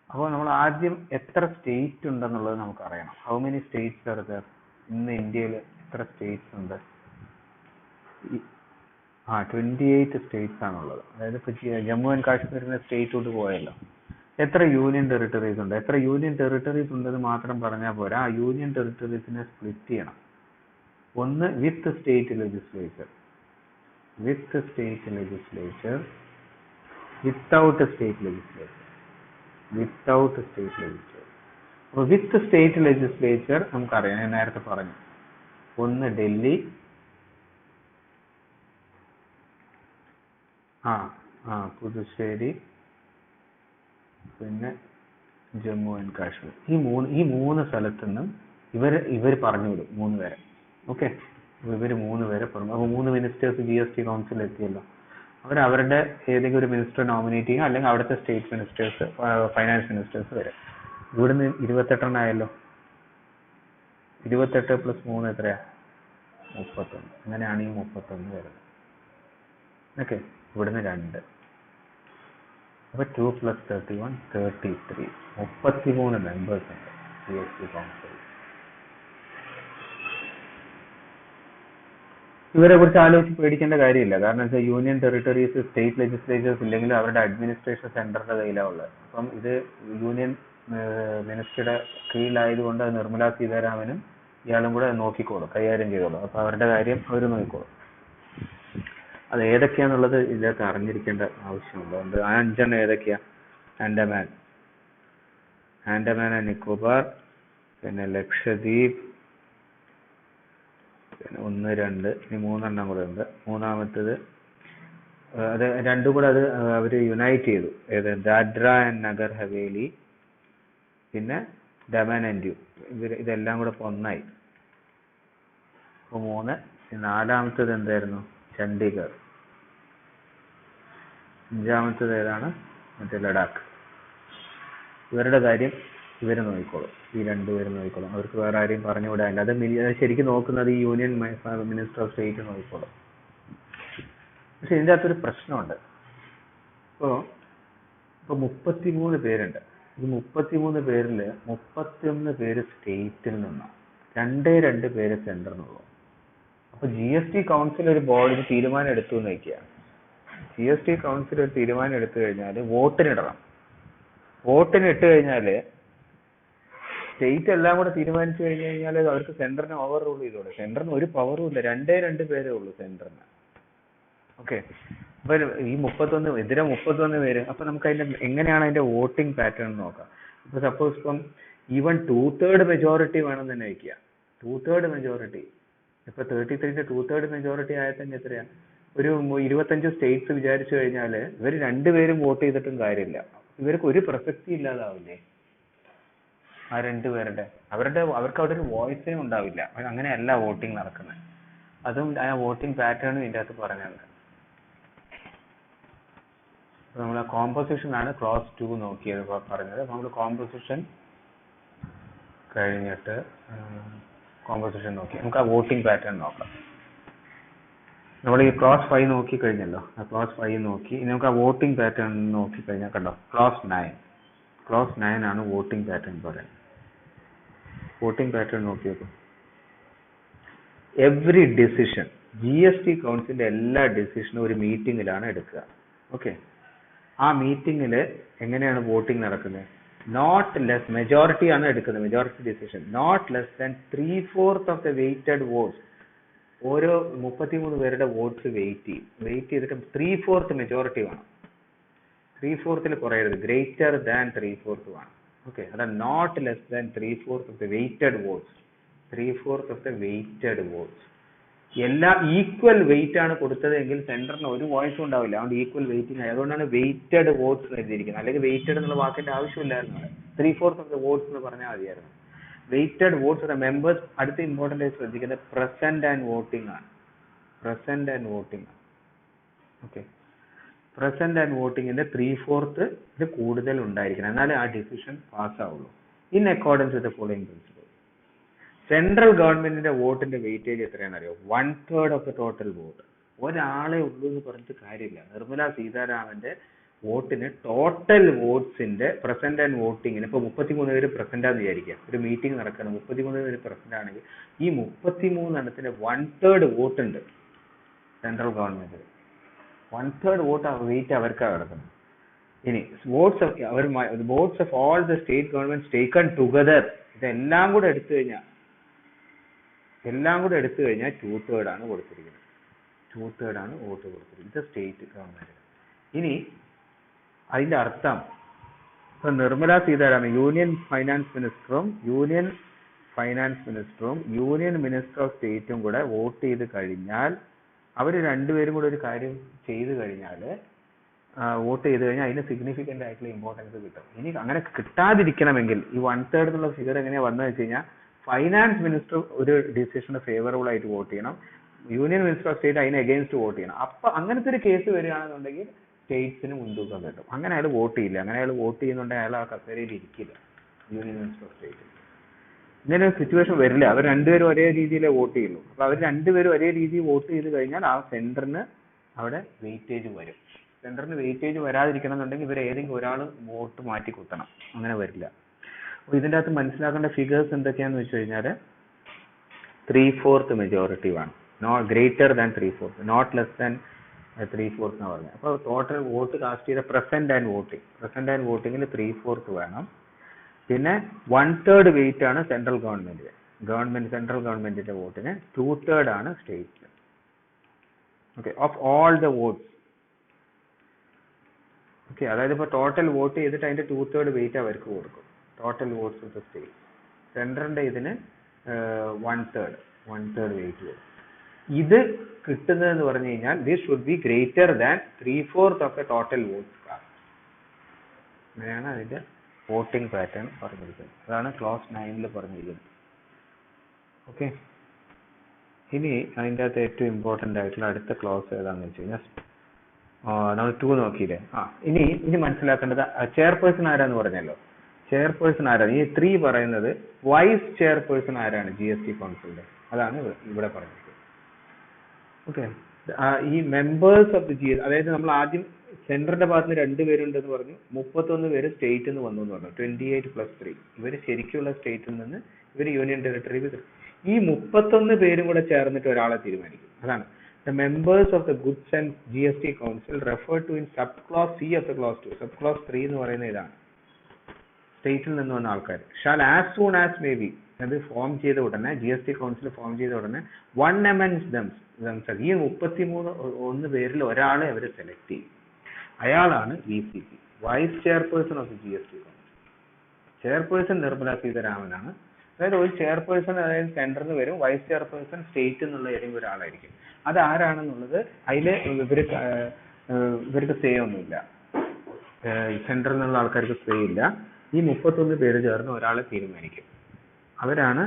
അപ്പോൾ നമ്മൾ ആദ്യം എത്ര സ്റ്റേറ്റ് ഉണ്ടെന്നുള്ളത് നമുക്ക് അറിയണം. How many States are there? ഇന്ന് ഇന്ത്യയിൽ എത്ര സ്റ്റേറ്റ്സ് ഉണ്ട്? 28 സ്റ്റേറ്റ്സ് ആണുള്ളത്. അതായത് ഇപ്പൊ ജമ്മു ആൻഡ് കാശ്മീരിന്റെ സ്റ്റേറ്റോട്ട് പോയല്ലോ. എത്ര യൂണിയൻ ടെറിട്ടറീസ് ഉണ്ട്? എത്ര യൂണിയൻ ടെറിട്ടറീസ് ഉണ്ടെന്ന് മാത്രം പറഞ്ഞാൽ പോരാ, ആ യൂണിയൻ ടെറിട്ടറീസിനെ സ്പ്ലിറ്റ് ചെയ്യണം. ഒന്ന് വിത്ത് state legislature, without state legislature. അപ്പോൾ വിത്ത് സ്റ്റേറ്റ് ലെജിസ്ലേച്ചർ നമുക്കറിയാം, ഞാൻ നേരത്തെ പറഞ്ഞു. ഒന്ന് ഡൽഹി, പുതുച്ചേരി, പിന്നെ ജമ്മു ആൻഡ് കാശ്മീർ. ഈ മൂന്ന് സ്ഥലത്തു നിന്നും ഇവർ പറഞ്ഞു വിടും 3 പേരെ. ഓക്കെ, ഇവർ 3 പേരെ പറഞ്ഞു. അപ്പോൾ 3 മിനിസ്റ്റേഴ്സ് GST കൗൺസിൽ എത്തിയല്ലോ. അവരുടെ ഏതെങ്കിലും ഒരു മിനിസ്റ്റർ നോമിനേറ്റ് ചെയ്യും, അല്ലെങ്കിൽ അവിടുത്തെ സ്റ്റേറ്റ് മിനിസ്റ്റേഴ്സ്, ഫൈനാൻസ് മിനിസ്റ്റേഴ്സ് വരെ. ഇവിടുന്ന് 28 ആയല്ലോ. 28 + 3 എത്രയാ? 31. അങ്ങനെയാണ് ഈ 31 വരുന്നത്. ഓക്കെ, ഇവിടുന്ന് 2. അപ്പൊ 2 + 31 33. 33 മെമ്പേഴ്സ് ഉണ്ട് GST കൗൺസിൽ. ഇവരെ കുറിച്ച് ആലോചിച്ച് പേടിക്കേണ്ട കാര്യമില്ല. കാരണം വെച്ചാൽ യൂണിയൻ ടെറിട്ടറീസ് സ്റ്റേറ്റ് ലെജിസ്ലേച്ചേഴ്സ് ഇല്ലെങ്കിൽ അവരുടെ അഡ്മിനിസ്ട്രേഷൻ സെന്ററിന്റെ കയ്യിലാണ് ഉള്ളത്. അപ്പം ഇത് യൂണിയൻ മിനിസ്റ്ററുടെ കീഴിലായതുകൊണ്ട് അത് നിർമ്മലാ സീതാരാമനും ഇയാളും കൂടെ നോക്കിക്കോളും, കൈകാര്യം ചെയ്തോളും. അപ്പോൾ അവരുടെ കാര്യം അവർ നോക്കിക്കോളും. അത് ഏതൊക്കെയാന്നുള്ളത് ഇതിനകത്ത് അറിഞ്ഞിരിക്കേണ്ട ആവശ്യമുണ്ട്. അതുകൊണ്ട് ആ 5 ഏതൊക്കെയാ? ആൻഡമാൻ ആൻഡ് നിക്കോബാർ, പിന്നെ ലക്ഷദ്വീപ്, പിന്നെ 1, 2, ഇനി 3 കൂടെ ഉണ്ട്. മൂന്നാമത്തേത് അത് രണ്ടും കൂടെ അത് അവർ യുണൈറ്റ് ചെയ്തു. ഏത്? ദാദ്ര ആൻഡ് നഗർ ഹവേലി, പിന്നെ ദമൻ ആൻഡ് ഡ്യൂ. ഇതെല്ലാം കൂടെ ഇപ്പോൾ ഒന്നായി. അപ്പോൾ 3. നാലാമത്തേത് എന്തായിരുന്നു? ചണ്ഡീഗഡ്. 5-മത്തേത് ഏതാണ്? മറ്റേ ലഡാക്ക്. ഇവരുടെ കാര്യം ഇവർ നോക്കിക്കോളും, ഈ 2 പേരും നോക്കിക്കോളും. അവർക്ക് വേറെ ആരെയും പറഞ്ഞു വിടാനില്ല. അത് ശരിക്കും നോക്കുന്നത് ഈ യൂണിയൻ മിനിസ്റ്റർ ഓഫ് സ്റ്റേറ്റ് നോക്കിക്കോളും. പക്ഷെ ഇതിൻ്റെ അകത്തൊരു പ്രശ്നമുണ്ട്. ഇപ്പോൾ 33 പേരുണ്ട്. ഈ 33 പേരിൽ 31 പേര് സ്റ്റേറ്റിൽ നിന്നാണ്, 2 പേര് സെൻറ്ററിനുള്ളൂ. അപ്പോൾ GST കൗൺസിൽ ഒരു ബോർഡിന് തീരുമാനം എടുത്തു എന്ന് വയ്ക്കുക. GST കൗൺസിൽ ഒരു തീരുമാനം എടുത്തു കഴിഞ്ഞാൽ വോട്ടിനിടണം. വോട്ടിന് ഇട്ട് കഴിഞ്ഞാൽ സ്റ്റേറ്റ് എല്ലാം കൂടെ തീരുമാനിച്ചു കഴിഞ്ഞാൽ അവർക്ക് സെൻറ്ററിനെ ഓവർ റൂൾ ചെയ്തോളൂ. സെൻറ്ററിന് ഒരു പവറും ഇല്ല, 2 പേരേ ഉള്ളൂ സെൻറ്ററിന്. ഓക്കെ, അപ്പോൾ ഈ 31 പേര്. അപ്പോൾ നമുക്ക് അതിൻ്റെ എങ്ങനെയാണ് അതിൻ്റെ വോട്ടിംഗ് പാറ്റേൺ നോക്കാം. ഇപ്പോൾ സപ്പോസ് ഇപ്പം ഈവൻ 2/3 മെജോറിറ്റി വേണം തന്നെ വയ്ക്കുക. 2/3 മെജോറിറ്റി, ഇപ്പോൾ 33-ന്റെ 2/3 മെജോറിറ്റി ആയാൽ തന്നെ എത്രയാണ്? ഒരു 25 സ്റ്റേറ്റ്സ് വിചാരിച്ചു കഴിഞ്ഞാൽ ഇവർ 2 പേരും വോട്ട് ചെയ്തിട്ടും കാര്യമില്ല. ഇവർക്ക് ഒരു പ്രസക്തി ഇല്ലാതാവില്ലേ ആ 2 പേരുടെ? അവർക്ക് അവിടെ ഒരു വോയിസേ ഉണ്ടാവില്ല. അങ്ങനെയല്ല വോട്ടിംഗ് നടക്കുന്നത്. അതും ആ വോട്ടിംഗ് പാറ്റേണും ഇതിൻ്റെ അകത്ത് പറഞ്ഞത്. നമ്മൾ ആ കോമ്പോസിഷൻ ആണ് ക്ലാസ് 2 നോക്കിയത് പറഞ്ഞത്. നമ്മൾ കോമ്പോസിഷൻ കഴിഞ്ഞിട്ട് കോമ്പോസിഷൻ നോക്കി നമുക്ക് ആ വോട്ടിംഗ് പാറ്റേൺ നോക്കാം. നമ്മൾ ഈ ക്ലാസ് 5 നോക്കി കഴിഞ്ഞല്ലോ, ആ ക്ലാസ് 5 നോക്കി. ഇനി നമുക്ക് ആ വോട്ടിംഗ് പാറ്റേൺ നോക്കി കഴിഞ്ഞാൽ കണ്ടോ, ക്ലാസ് 9 ആണ് വോട്ടിംഗ് പാറ്റേൺ പറയുന്നത്. വോട്ടിംഗ് പാറ്റേൺ നോക്കിയപ്പോൾ എവറി ഡിസിഷൻ, GST കൗൺസിലിന്റെ എല്ലാ ഡിസിഷനും ഒരു മീറ്റിംഗിലാണ് എടുക്കുക. ഓക്കെ, ആ മീറ്റിംഗിൽ എങ്ങനെയാണ് വോട്ടിംഗ് നടക്കുന്നത്? നോട്ട് ലെസ്, മെജോറിറ്റി ആണ് എടുക്കുന്നത്, majority decision. Not less than 3/4 of the weighted votes. ഓരോ 33 പേരുടെ വോട്ട്സ് വെയിറ്റ് ചെയ്തിട്ട് 3/4 മെജോറിറ്റി വേണം. 3/4 കുറയരുത്, ഗ്രേറ്റർ ദാൻ 3/4 വേണം. ഓക്കെ, അതാണ് not less than 3/4 of the weighted votes. 3/4 of the weighted votes. എല്ലാം ഈക്വൽ വെയിറ്റ് ആണ് കൊടുത്തതെങ്കിൽ സെന്ററിന് ഒരു വോയിസും ഉണ്ടാവില്ല. അതുകൊണ്ട് ഈക്വൽ വെയിറ്റിംഗ് ആയി. അതുകൊണ്ടാണ് വെയിറ്റഡ് വോട്ട്സ് എഴുതിയിരിക്കുന്നത്. അല്ലെങ്കിൽ വെയിറ്റഡ് എന്നുള്ള വാക്കിന്റെ ആവശ്യമില്ലായിരുന്നു. 3/4 ഓഫ് ദ വോട്ട്സ് എന്ന് പറഞ്ഞാൽ മതിയായിരുന്നു. Weighted votes of members. അടുത്ത ഇമ്പോർട്ടൻ്റ് ആയി ശ്രദ്ധിക്കുന്നത് പ്രസന്റ് ആൻഡ് വോട്ടിംഗ് ആണ്. Present and voting. Okay, present and വോട്ടിങ്ങിന്റെ 3/4 കൂടുതൽ ഉണ്ടായിരിക്കണം, എന്നാലേ ആ ഡിസിഷൻ പാസ് ആവുള്ളൂ. In accordance with the following principle. Central ഗവൺമെന്റിന്റെ വോട്ടിന്റെ വെയിറ്റേജ് എത്രയാണെന്ന് അറിയോ? 1/3 ഓഫ് ദ ടോട്ടൽ വോട്ട്. ഒരാളെ ഉള്ളൂ എന്ന് പറഞ്ഞിട്ട് കാര്യമില്ല. നിർമ്മലാ സീതാരാമന്റെ വോട്ടിന് ടോട്ടൽ വോട്ട്സിന്റെ പ്രസന്റ് ആൻഡ് വോട്ടിങ്ങിന് ഇപ്പൊ 33 പേര് പ്രസന്റ് ആണെന്ന് വിചാരിക്കുക. ഒരു മീറ്റിംഗ് നടക്കണം, 33 പേര് പ്രസന്റ് ആണെങ്കിൽ ഈ 33 എണ്ണത്തിന് 1/3 വോട്ട് ഉണ്ട് സെൻട്രൽ ഗവൺമെന്റിൽ. 1/3 വോട്ട് വെയിറ്റ് അവർക്കാണ് കിടക്കുന്നത്. ഇനി votes of all the state government taken together, ഇതെല്ലാം കൂടെ എടുത്തു കഴിഞ്ഞാൽ 2/3 ആണ് കൊടുത്തിരിക്കുന്നത്. 2/3 ആണ് വോട്ട് കൊടുത്തിരിക്കുന്നത്. ഇത് സ്റ്റേറ്റ് ഗവൺമെന്റ്. ഇനി അതിന്റെ അർത്ഥം ഇപ്പൊ നിർമ്മലാ സീതാരാമൻ യൂണിയൻ ഫൈനാൻസ് മിനിസ്റ്ററും യൂണിയൻ മിനിസ്റ്റർ ഓഫ് സ്റ്റേറ്റും കൂടെ വോട്ട് ചെയ്ത് കഴിഞ്ഞാൽ അവർ 2 പേരും കൂടെ ഒരു കാര്യം ചെയ്ത് കഴിഞ്ഞാൽ വോട്ട് ചെയ്ത് കഴിഞ്ഞാൽ അതിന് സിഗ്നിഫിക്കന്റ് ആയിട്ടുള്ള ഇമ്പോർട്ടൻസ് കിട്ടും. ഇനി അങ്ങനെ കിട്ടാതിരിക്കണമെങ്കിൽ ഈ 1/3 എന്നുള്ള ഫിഗർ എങ്ങനെയാ വന്നു വെച്ച് കഴിഞ്ഞാൽ ഫൈനാൻസ് മിനിസ്റ്റർ ഒരു ഡിസിഷന് ഫേവറബിൾ ആയിട്ട് വോട്ട് ചെയ്യണം, യൂണിയൻ മിനിസ്റ്റർ ഓഫ് സ്റ്റേറ്റ് അതിന് എഗെയിൻസ്റ്റ് വോട്ട് ചെയ്യണം. അപ്പൊ അങ്ങനത്തെ ഒരു കേസ് വരികയാണെന്നുണ്ടെങ്കിൽ സ്റ്റേറ്റ്സിന് മുൻതൂക്കം കിട്ടും. അങ്ങനെ അയാൾ വോട്ട് ചെയ്യില്ല. അങ്ങനെ അയാൾ വോട്ട് ചെയ്യുന്നുണ്ടെങ്കിൽ അയാൾ ആ കസേരയിൽ ഇരിക്കില്ല, യൂണിയൻ മിനിസ്റ്റർ ഓഫ് സ്റ്റേറ്റ്. ഇങ്ങനെ ഒരു സിറ്റുവേഷൻ വരില്ല. അവർ 2 പേരും ഒരേ രീതിയിലേ വോട്ട് ചെയ്യുള്ളൂ. അപ്പൊ അവർ 2 പേരും ഒരേ രീതിയിൽ വോട്ട് ചെയ്ത് കഴിഞ്ഞാൽ ആ സെന്ററിന് അവിടെ വെയിറ്റേജ് വരും. സെന്ററിന് വെയിറ്റേജ് വരാതിരിക്കണം എന്നുണ്ടെങ്കിൽ ഇവർ ഏതെങ്കിലും ഒരാൾ വോട്ട് മാറ്റി കുത്തണം. അങ്ങനെ വരില്ല. അപ്പൊ ഇതിൻ്റെ അകത്ത് മനസ്സിലാക്കേണ്ട ഫിഗേഴ്സ് എന്തൊക്കെയാന്ന് വെച്ച് കഴിഞ്ഞാൽ 3/4 മെജോറിറ്റി വേണം, greater than 3/4, not less than 3/4 എന്നാണ് പറഞ്ഞത്. അപ്പോൾ ടോട്ടൽ വോട്ട് കാസ്റ്റ് ചെയ്ത പ്രസന്റ് ആൻഡ് വോട്ടിങ്ങിൽ 3/4 വേണം. പിന്നെ 1/3 വെയിറ്റ് ആണ് സെൻട്രൽ സെൻട്രൽ ഗവൺമെന്റിന്റെ വോട്ടിന്, 2/3 ആണ് state. Okay, of all the votes. Okay, അതായത് ഇപ്പോൾ ടോട്ടൽ വോട്ട് ചെയ്തിട്ട് അതിന്റെ 2/3 വെയിറ്റ് അവർക്ക് കൊടുക്കും. Total votes of the state. സെൻട്രലിന്റെ ഇതിന് 1/3 വെയിറ്റ് കൊടുക്കും. ഇത് കിട്ടുന്നതെന്ന് പറഞ്ഞു കഴിഞ്ഞാൽ this should be greater than 3/4 of the total votes cast. അങ്ങനെയാണ് അതിന്റെ വോട്ടിംഗ് പാറ്റേൺ പറഞ്ഞിരിക്കുന്നത്. അതാണ് ക്ലോസ് 9 പറഞ്ഞിരിക്കുന്നത്. ഓക്കെ, ഇനി അതിൻ്റെ അകത്ത് ഏറ്റവും ഇമ്പോർട്ടൻ്റ് ആയിട്ടുള്ള അടുത്ത ക്ലോസ് ഏതാണെന്ന് വെച്ച് കഴിഞ്ഞാൽ നമ്മൾ 2 നോക്കിയില്ലേ. ഇനി മനസ്സിലാക്കേണ്ടത് ചെയർപേഴ്സൺ ആരാന്ന് പറഞ്ഞല്ലോ. ചെയർപേഴ്സൺ ആരാണ്? ഈ 3 പറയുന്നത് വൈസ് ചെയർപേഴ്സൺ ആരാണ് GST കൗൺസിലിന്റെ, അതാണ് ഇവിടെ പറഞ്ഞിരിക്കുന്നത്. ഓക്കെ, ഈ മെമ്പേഴ്സ് ഓഫ് ദി GST, അതായത് നമ്മൾ ആദ്യം സെൻട്രലിന്റെ ഭാഗത്ത് നിന്ന് 2 പേരുണ്ടെന്ന് പറഞ്ഞു, 31 പേര് സ്റ്റേറ്റിൽ നിന്ന് വന്നു എന്ന് പറഞ്ഞു. 28 + 3 ഇവർ ശരിക്കുള്ള സ്റ്റേറ്റിൽ നിന്ന്, ഇവർ യൂണിയൻ ടെറിട്ടറി. ഈ 31 പേരും കൂടെ ചേർന്നിട്ട് ഒരാളെ തീരുമാനിക്കും. അതാണ് the members of the goods and GST council referred to in subclause C of the clause 2. subclause 3 എന്ന് പറയുന്നത് ഇതാണ്. സ്റ്റേറ്റിൽ നിന്ന് വന്ന ആൾക്കാർ shall as soon as may be, അത് ഫോം ചെയ്ത ഉടനെ, GST കൗൺസിൽ ഫോം ചെയ്ത ഉടനെ, one amongst themselves, ഈ 33 പേരിൽ ഒരാളെ അവർ സെലക്ട് ചെയ്യും. അയാളാണ് VCP, vice chairperson of the GST council. Chairperson Nirmala സീതാരാമനാണ്. അതായത് ഒരു ചെയർപേഴ്സൺ അതായത് സെൻട്രൽ നിന്ന് വരും, വൈസ് ചെയർപേഴ്സൺ സ്റ്റേറ്റ് എന്നുള്ള ഏതെങ്കിലും ഒരാളായിരിക്കും. അത് ആരാണെന്നുള്ളത് അതിൽ ഇവർക്ക് സേ ഒന്നുമില്ല. സെൻട്രൽ നിന്നുള്ള ആൾക്കാർക്ക് സേ ഇല്ല. ഈ 31 പേര് ചേർന്ന് ഒരാളെ തീരുമാനിക്കും. അവരാണ്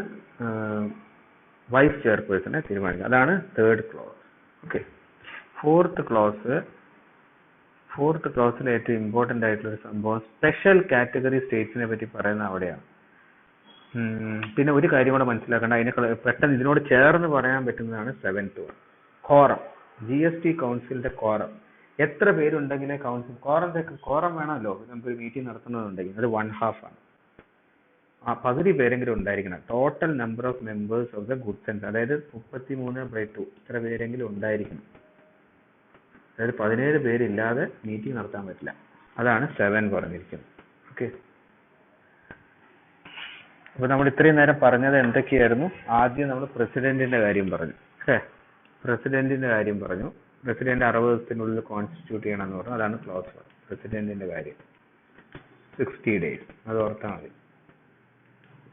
വൈസ് ചെയർപേഴ്സണെ തീരുമാനിക്കുക. അതാണ് 3rd ക്ലോസ്. ഓക്കെ, 4th ക്ലോസിൽ ഏറ്റവും ഇമ്പോർട്ടൻ്റ് ആയിട്ടുള്ള ഒരു സംഭവം സ്പെഷ്യൽ കാറ്റഗറി സ്റ്റേറ്റ്സിനെ പറ്റി പറയുന്ന അവിടെയാണ്. പിന്നെ ഒരു കാര്യം കൂടെ മനസ്സിലാക്കേണ്ട, അതിനെ പെട്ടെന്ന് ഇതിനോട് ചേർന്ന് പറയാൻ പറ്റുന്നതാണ് 7th one, കോറം. GST കൗൺസിലിന്റെ കോറം. എത്ര പേരുണ്ടെങ്കിലേ കൗൺസിൽ കോറം വേണമല്ലോ നമുക്കൊരു മീറ്റിംഗ് നടത്തുന്നതുണ്ടെങ്കിൽ. അത് 1/2 ആണ്. പകുതി പേരെങ്കിലും ഉണ്ടായിരിക്കണം. Total number of members of the goods and, അതായത് 33/2 ഇത്ര പേരെങ്കിലും ഉണ്ടായിരിക്കണം. അതായത് 17 പേരില്ലാതെ മീറ്റിംഗ് നടത്താൻ പറ്റില്ല. അതാണ് 7 പറഞ്ഞിരിക്കുന്നത്. ഓക്കെ, അപ്പൊ നമ്മൾ ഇത്രയും നേരം പറഞ്ഞത് എന്തൊക്കെയായിരുന്നു? ആദ്യം നമ്മൾ പ്രസിഡന്റിന്റെ കാര്യം പറഞ്ഞു. പ്രസിഡന്റിന്റെ കാര്യം പറഞ്ഞു. പ്രസിഡന്റ് 60 ദിവസത്തിനുള്ളിൽ കോൺസ്റ്റിറ്റ്യൂട്ട് ചെയ്യണം എന്ന് പറഞ്ഞു. അതാണ് ക്ലോസ് 1. പ്രസിഡന്റിന്റെ കാര്യം 60 days, അത് ഓർത്താൽ മതി.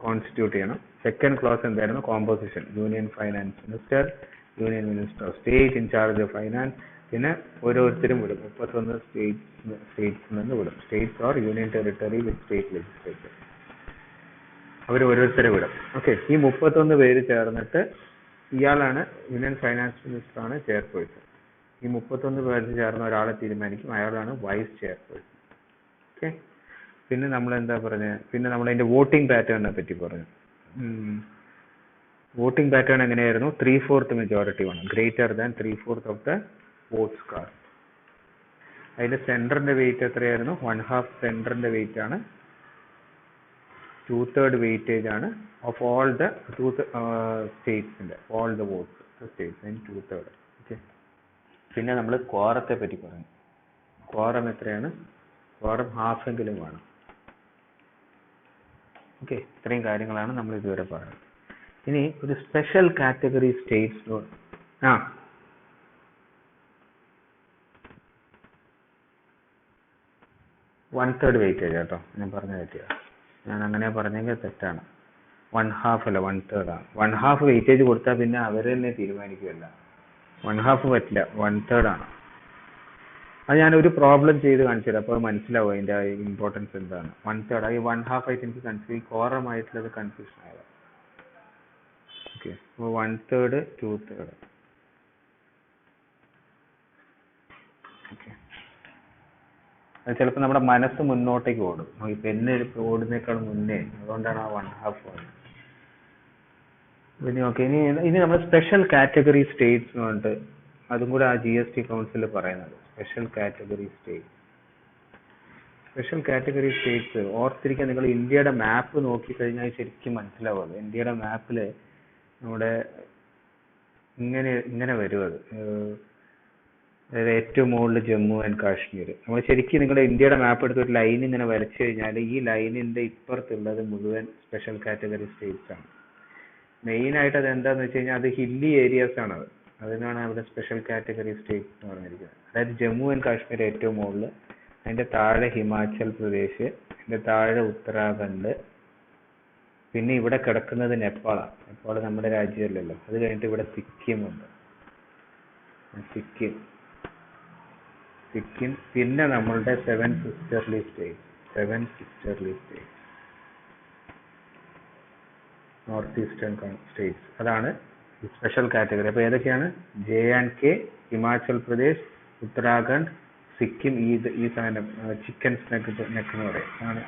കോൺസ്റ്റിറ്റ്യൂട്ട് ചെയ്യണം. സെക്കൻഡ് ക്ലോസ് എന്തായിരുന്നു? Composition. Union finance minister, union minister of state in charge of finance. പിന്നെ ഓരോരുത്തരും വിടും. 31 സ്റ്റേറ്റ്സിൽ നിന്ന് വിടും. States or union territory with state legislature. അവർ ഓരോരുത്തരെ വിടും. ഓക്കെ, ഈ 31 പേര് ചേർന്നിട്ട്, ഇയാളാണ് യൂണിയൻ ഫൈനാൻസ് മിനിസ്റ്റർ ആണ് ചെയർപേഴ്സൺ. ഈ 31 പേര് ചേർന്ന് ഒരാളെ തീരുമാനിക്കും. അയാളാണ് വൈസ് ചെയർപേഴ്സൺ. ഓക്കെ, പിന്നെ നമ്മൾ എന്താ പറഞ്ഞത്? പിന്നെ നമ്മൾ അതിന്റെ വോട്ടിംഗ് പാറ്റേണിനെ പറ്റി പറഞ്ഞു. വോട്ടിംഗ് പാറ്റേൺ എങ്ങനെയായിരുന്നു? 3/4 മെജോറിറ്റി വേണം, greater than 3/4 of the votes cast. അതിൽ സെൻട്രലിന്റെ വെയിറ്റ് എത്രയായിരുന്നു? 1/2 സെൻട്രലിന്റെ വെയിറ്റ് ആണ്. 2/3 വെയിറ്റേജ് ആണ് ഓഫ് ഓൾ ദ സ്റ്റേറ്റ്സിന്റെ all the votes states in 2/3. Okay, പിന്നെ നമ്മൾ ക്വാറത്തെ പറ്റി പറഞ്ഞു. ക്വാറം എത്രയാണ്? ക്വാറം ഹാഫെങ്കിലും വേണം. ഓക്കെ, ഇത്രയും കാര്യങ്ങളാണ് നമ്മൾ ഇതുവരെ പറഞ്ഞത്. ഇനി ഒരു സ്പെഷ്യൽ കാറ്റഗറി സ്റ്റേറ്റ്സ് 1/3 വെയിറ്റേജ് കേട്ടോ, ഞാൻ പറഞ്ഞ തെറ്റിയ. ഞാൻ അങ്ങനെ പറഞ്ഞെങ്കിൽ തെറ്റാണ്. 1/2 അല്ല, 1/3 ആണ്. 1/2 വെയിറ്റേജ് കൊടുത്താൽ പിന്നെ അവർ തന്നെ തീരുമാനിക്കുമല്ല. 1/2 പറ്റില്ല, 1/3 ആണ്. അത് ഞാനൊരു പ്രോബ്ലം ചെയ്ത് കാണിച്ചു തരാം, അപ്പോൾ മനസ്സിലാവും അതിൻ്റെ ഇമ്പോർട്ടൻസ് എന്താണ്. 1/3 ഈ 1/2 ആയിട്ട് എനിക്ക് കൺഫ്യൂഷൻ, കോറമായിട്ടുള്ളത് കൺഫ്യൂഷൻ ആയത്. ഓക്കെ, അപ്പോൾ 1/3, 2/3. ഓക്കെ, അത് ചിലപ്പോൾ നമ്മുടെ മനസ്സ് മുന്നോട്ടേക്ക് ഓടും. ഈ പെണ്ണ് ഓടുന്നേക്കാൾ മുന്നേ, അതുകൊണ്ടാണ് ആ 1/2 ഓടുന്നത്. പിന്നെ ഓക്കെ, ഇനി നമ്മൾ സ്പെഷ്യൽ കാറ്റഗറി സ്റ്റേറ്റ്സ് എന്ന് പറഞ്ഞിട്ട് അതും കൂടെ ആ GST കൗൺസിൽ പറയുന്നത്. സ്പെഷ്യൽ കാറ്റഗറി സ്റ്റേറ്റ്സ് ഓർത്തിരിക്കാൻ നിങ്ങൾ ഇന്ത്യയുടെ മാപ്പ് നോക്കിക്കഴിഞ്ഞാൽ ശരിക്കും മനസ്സിലാവുന്നത്. ഇന്ത്യയുടെ മാപ്പിൽ നമ്മുടെ ഇങ്ങനെ വരും. അത് അതായത് ഏറ്റവും മുകളിൽ ജമ്മു ആൻഡ് കാശ്മീർ. നമ്മൾ ശരിക്കും നിങ്ങളുടെ ഇന്ത്യയുടെ മാപ്പ് എടുത്ത് ഒരു ലൈൻ ഇങ്ങനെ വരച്ചു കഴിഞ്ഞാൽ ഈ ലൈനിന്റെ ഇപ്പുറത്തുള്ളത് മുഴുവൻ സ്പെഷ്യൽ കാറ്റഗറി സ്റ്റേറ്റ്സ് ആണ്. മെയിൻ ആയിട്ട് അത് എന്താന്ന് വെച്ച് കഴിഞ്ഞാൽ അത് ഹില്ലി ഏരിയാസ് ആണ്. അതിനാണ് അവിടെ സ്പെഷ്യൽ കാറ്റഗറി സ്റ്റേറ്റ് എന്ന് പറഞ്ഞിരിക്കുന്നത്. അതായത് ജമ്മു ആൻഡ് കാശ്മീർ ഏറ്റവും മുകളിൽ, അതിന്റെ താഴെ ഹിമാചൽ പ്രദേശ്, അതിന്റെ താഴെ ഉത്തരാഖണ്ഡ്, പിന്നെ ഇവിടെ കിടക്കുന്നത് നേപ്പാളാണ്. നേപ്പാൾ നമ്മുടെ രാജ്യമല്ലല്ലോ. അത് കഴിഞ്ഞിട്ട് ഇവിടെ സിക്കിം ഉണ്ട്. സിക്കിം, പിന്നെ നമ്മളുടെ seven sisterly States, north eastern States. അതാണ് സ്പെഷ്യൽ കാറ്റഗറി. അപ്പൊ ഏതൊക്കെയാണ്? JK, ഹിമാചൽ പ്രദേശ്, ഉത്തരാഖണ്ഡ്, സിക്കിം. ഈ സാധനം ചിക്കൻ നെക്ക് എന്ന് പറയും, ആണ്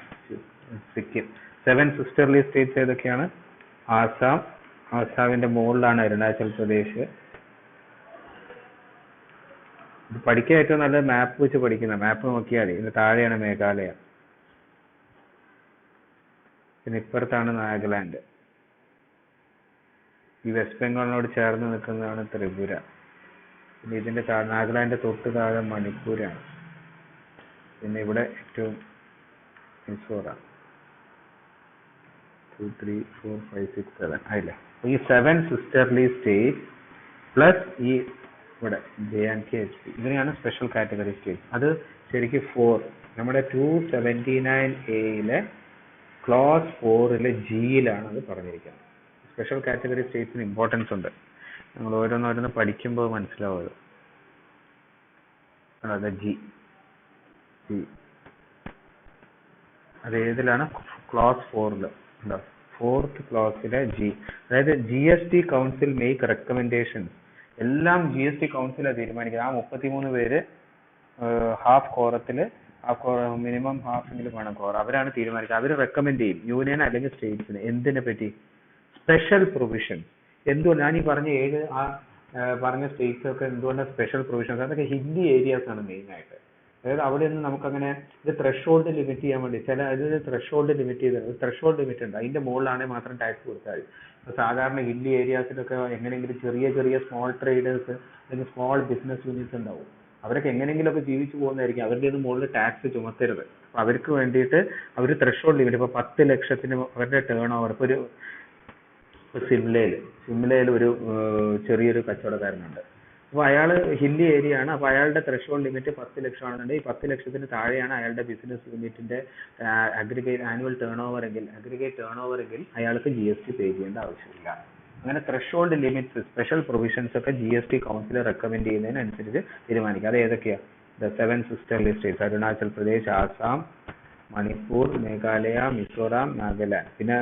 സിക്കിം. സെവൻ സിസ്റ്റർലി സ്റ്റേറ്റ്സ് ഏതൊക്കെയാണ്? ആസാമിന്റെ മുകളിലാണ് അരുണാചൽ പ്രദേശ്. പഠിക്കാൻ ഏറ്റവും നല്ല മാപ്പ് വെച്ച് പഠിക്കുന്ന, മാപ്പ് നോക്കിയാൽ ഇതിന് താഴെയാണ് മേഘാലയ, പിന്നെ ഇപ്പുറത്താണ് നാഗാലാൻഡ്. ഈ വെസ്റ്റ് ബംഗാളിനോട് ചേർന്ന് നിൽക്കുന്നതാണ് ത്രിപുര. പിന്നെ ഇതിന്റെ നാഗാലാൻഡ് തൊട്ട് താഴെ മണിപ്പൂരാണ്. പിന്നെ ഇവിടെ ഏറ്റവും മിസോറാം. 2, 3, 4, 5, 6, 7 ആയില്ലേ. ഈ സെവൻ സിസ്റ്റർലി സ്റ്റേറ്റ് പ്ലസ് ഈ ഇവിടെ JK, ഇതിനെയാണ് സ്പെഷ്യൽ കാറ്റഗറി സ്റ്റേറ്റ്. അത് ശരിക്കും 4 നമ്മുടെ 279A ക്ലോസ് 4 Gയിലാണ് അത് പറഞ്ഞിരിക്കുന്നത്. സ്പെഷ്യൽ കാറ്റഗറി സ്റ്റേറ്റ്സിന് ഇമ്പോർട്ടൻസ് ഉണ്ട്. നമ്മൾ ഓരോന്നോരോന്ന് പഠിക്കുമ്പോൾ മനസ്സിലാവും. അത് ജി അത് ഏതിലാണ്? ക്ലോസ് 4 ഉണ്ടോ? 4th ക്ലോസിലെ G. അതായത് GST കൗൺസിൽ മേക്ക് റെക്കമെൻഡേഷൻസ്. എല്ലാം GST കൗൺസിലാണ് തീരുമാനിക്കുന്നത്. ആ 33 പേര് ഹാഫ് കോറത്തില് മിനിമം ഹാഫെങ്കിലും വേണം കോർ. അവരാണ് തീരുമാനിക്കുക. അവർ റെക്കമെൻഡ് ചെയ്യും യൂണിയൻ അല്ലെങ്കിൽ സ്റ്റേറ്റ്സിന്. എന്തിനെ പറ്റി? Special provisions. എന്തുകൊണ്ട് ഞാൻ ഈ പറഞ്ഞ പറഞ്ഞ സ്റ്റേറ്റ്സ് ഒക്കെ എന്തുകൊണ്ടാണ് സ്പെഷ്യൽ പ്രൊവിഷൻസ്? അതൊക്കെ ഹിന്ദി ഏരിയാസ് ആണ് മെയിൻ ആയിട്ട്. അതായത് അവിടെ നിന്ന് നമുക്കങ്ങനെ ഇത് ത്രഷോൾഡ് ലിമിറ്റ് ചെയ്യാൻ വേണ്ടി ത്രഷോൾഡ് ലിമിറ്റ് ഉണ്ട്. അതിന്റെ മുകളിലാണെങ്കിൽ മാത്രം ടാക്സ് കൊടുത്താൽ മതി. സാധാരണ ഹില്ലി ഏരിയാസിലൊക്കെ എങ്ങനെയെങ്കിലും ചെറിയ സ്മോൾ ട്രേഡേഴ്സ് അല്ലെങ്കിൽ സ്മോൾ ബിസിനസ് യൂണിറ്റ്സ് ഉണ്ടാവും. അവരൊക്കെ എങ്ങനെയെങ്കിലുമൊക്കെ ജീവിച്ചു പോകുന്നതായിരിക്കും. അവരുടെ ഒന്നും മുകളിൽ ടാക്സ് ചുമത്തരുത്. അപ്പൊ അവർക്ക് വേണ്ടിയിട്ട് അവർ ത്രഷോൾഡ് ലിമിറ്റ്, ഇപ്പൊ 10 ലക്ഷത്തിന് അവരുടെ ടേൺ ഓവർ. ഇപ്പൊ ഒരു സിംലയിൽ ഒരു ചെറിയൊരു കച്ചവടക്കാരനുണ്ട്. അപ്പൊ അയാള് ഹില്ലി ഏരിയ ആണ്. അപ്പൊ അയാളുടെ ത്രഷോൾഡ് ലിമിറ്റ് 10 ലക്ഷം ആണെന്നുണ്ടെങ്കിൽ 10 ലക്ഷത്തിന് താഴെയാണ് അയാളുടെ ബിസിനസ് യൂണിറ്റിന്റെ ആനുവൽ ടേൺ ഓവർ എങ്കിൽ അയാൾക്ക് GST പേ ചെയ്യേണ്ട ആവശ്യമില്ല. അങ്ങനെ ത്രഷോൾഡ് ലിമിറ്റ്സ്, സ്പെഷ്യൽ പ്രൊവിഷൻസ് ഒക്കെ GST കൗൺസിൽ റെക്കമെൻഡ് ചെയ്യുന്നതിനനുസരിച്ച് തീരുമാനിക്കുക. അത് ഏതൊക്കെയാ? The seven sisterly States, Arunachal Pradesh, Assam, Manipur, Meghalaya, Mizoram, Nagaland, പിന്നെ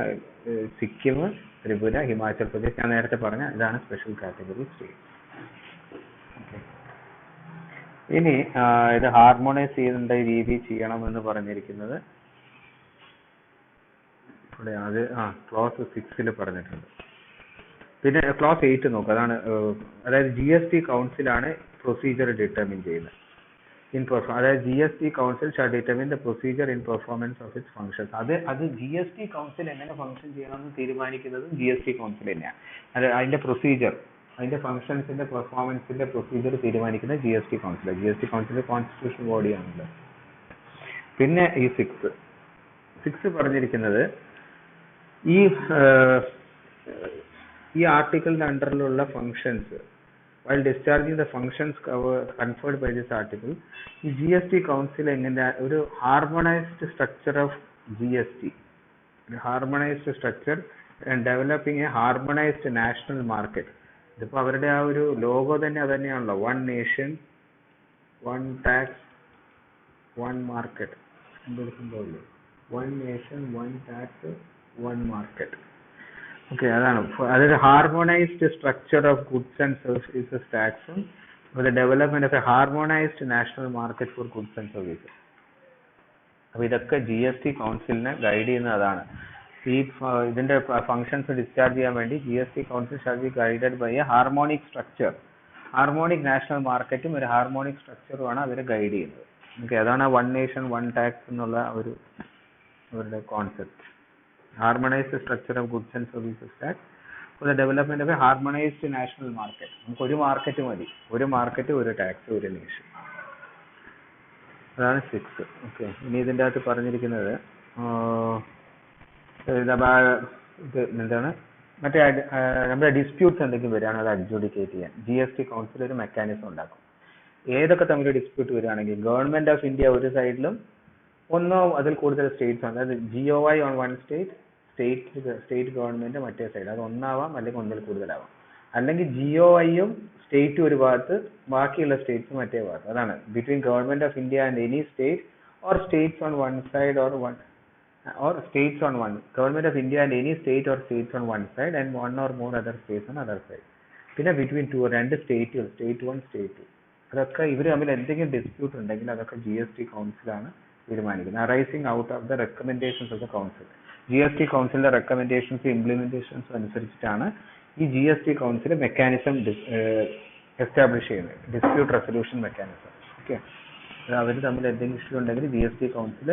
സിക്കിം, ത്രിപുര, ഹിമാചൽ പ്രദേശ്. ഞാൻ നേരത്തെ പറഞ്ഞ ഇതാണ് സ്പെഷ്യൽ കാറ്റഗറി സ്റ്റേറ്റ്. ഇനി ഇത് ഹാർമോണൈസ് ചെയ്യേണ്ട രീതി ചെയ്യണമെന്ന് പറഞ്ഞിരിക്കുന്നത് ഇവിടെ അത് ക്ലോസ് 6 പറഞ്ഞിട്ടുണ്ട്. പിന്നെ ക്ലോസ് 8 നോക്കുക. അതാണ് അതായത് GST കൗൺസിലാണ് പ്രൊസീജിയർ ഡിറ്റർമിൻ ചെയ്യുന്നത്. അതായത് GST council shall determine the procedure in performance of its functions. അത് GST കൗൺസിൽ എങ്ങനെ ഫംഗ്ഷൻ ചെയ്യണമെന്ന് തീരുമാനിക്കുന്നതും GST കൗൺസിൽ തന്നെയാണ്. അതിന്റെ പ്രൊസീജിയർ, അതിന്റെ ഫംഗ്ഷൻസിന്റെ പെർഫോമൻസിന്റെ പ്രൊസീജിയർ തീരുമാനിക്കുന്നത് GST കൗൺസിലാണ്. GST കൗൺസിൽ കോൺസ്റ്റിറ്റ്യൂഷൻ ബോഡിയാണല്ലോ. പിന്നെ ഈ 6 പറഞ്ഞിരിക്കുന്നത് ഈ ആർട്ടിക്കിളിന്റെ അണ്ടറിലുള്ള functions while discharging the functions conferred by this article, ഈ GST കൗൺസിൽ എങ്ങനെ ഒരു harmonised structure of GST, harmonised structure and developing A harmonised national market. ഇതിപ്പോ അവരുടെ ആ ഒരു ലോഗോ തന്നെ അത് തന്നെയാണല്ലോ, 1 nation 1 tax 1 market. 1 nation 1 tax 1 market. Okay, അതൊരു harmonised structure of goods and services ടാക്സും the development of a harmonized national market for goods and services. അപ്പോൾ ഇതൊക്കെ GST കൗൺസിലിനെ ഗൈഡ് ചെയ്യുന്ന അതാണ്. ഈ ഇതിന്റെ ഫങ്ഷൻസ് ഡിസ്ചാർജ് ചെയ്യാൻ വേണ്ടി GST council shall be guided by a harmonic structure. Harmonic national മാർക്കറ്റും ഒരു ഹാർമോണിക് സ്ട്രക്ചറുമാണ് അവരെ ഗൈഡ് ചെയ്യുന്നത്. ഓക്കെ, അതാണ് 1 nation 1 tax എന്നുള്ള അവരുടെ concept. Harmonized structure of goods and services tax for the development of A harmonised national market. നമുക്ക് ഒരു market മതി, ഒരു മാർക്കറ്റ്, ഒരു ടാക്സ്, ഒരു നേഷൻ. അതാണ് 6. ഓക്കെ, ഇനി ഇതിൻ്റെ അകത്ത് പറഞ്ഞിരിക്കുന്നത് ഇത് എന്താണ്, മറ്റേ നമ്മുടെ ഡിസ്പ്യൂട്ട്സ് എന്തെങ്കിലും വരികയാണെങ്കിൽ അത് അഡ്ജുഡിക്കേറ്റ് ചെയ്യാൻ GST കൗൺസിൽ ഒരു മെക്കാനിസം ഉണ്ടാക്കും. ഏതൊക്കെ തമ്മിൽ ഡിസ്പ്യൂട്ട് വരികയാണെങ്കിൽ ഗവൺമെന്റ് ഓഫ് ഇന്ത്യ ഒരു സൈഡിലും ഒന്നോ അതിൽ കൂടുതൽ സ്റ്റേറ്റ്സ് ആണ്, അതായത് GOI on one state, state government മറ്റേ സൈഡ്, അത് ഒന്നാവാം അല്ലെങ്കിൽ ഒന്നിൽ കൂടുതലാവാം. അല്ലെങ്കിൽ GOIയും സ്റ്റേറ്റും ഒരു ഭാഗത്ത്, ബാക്കിയുള്ള സ്റ്റേറ്റ്സ് മറ്റേ ഭാഗത്ത്. അതാണ് between government of India and any state, or States on one side or states on one, government of India and any state or states on one side and one or more other states on other side. പിന്നെ between രണ്ട് സ്റ്റേറ്റുകൾ, state 1 state 2, അതൊക്കെ ഇവർ തമ്മിൽ എന്തെങ്കിലും dispute ഉണ്ടെങ്കിൽ അതൊക്കെ GST കൗൺസിലാണ് തീരുമാനിക്കുന്നത്. Arising out of the recommendations of the council. GST കൗൺസിലിന്റെ റെക്കമെൻഡേഷൻസ് ഇംപ്ലിമെന്റേഷൻസും അനുസരിച്ചിട്ടാണ് ഈ GST കൗൺസിൽ മെക്കാനിസം എസ്റ്റാബ്ലിഷ് ചെയ്യുന്നത്, ഡിസ്പ്യൂട്ട് റെസൊല്യൂഷൻ മെക്കാനിസം. ഓക്കെ, അവർ തമ്മിൽ എന്തെങ്കിലും ഇഷ്യൂ ഉണ്ടെങ്കിൽ GST കൗൺസിൽ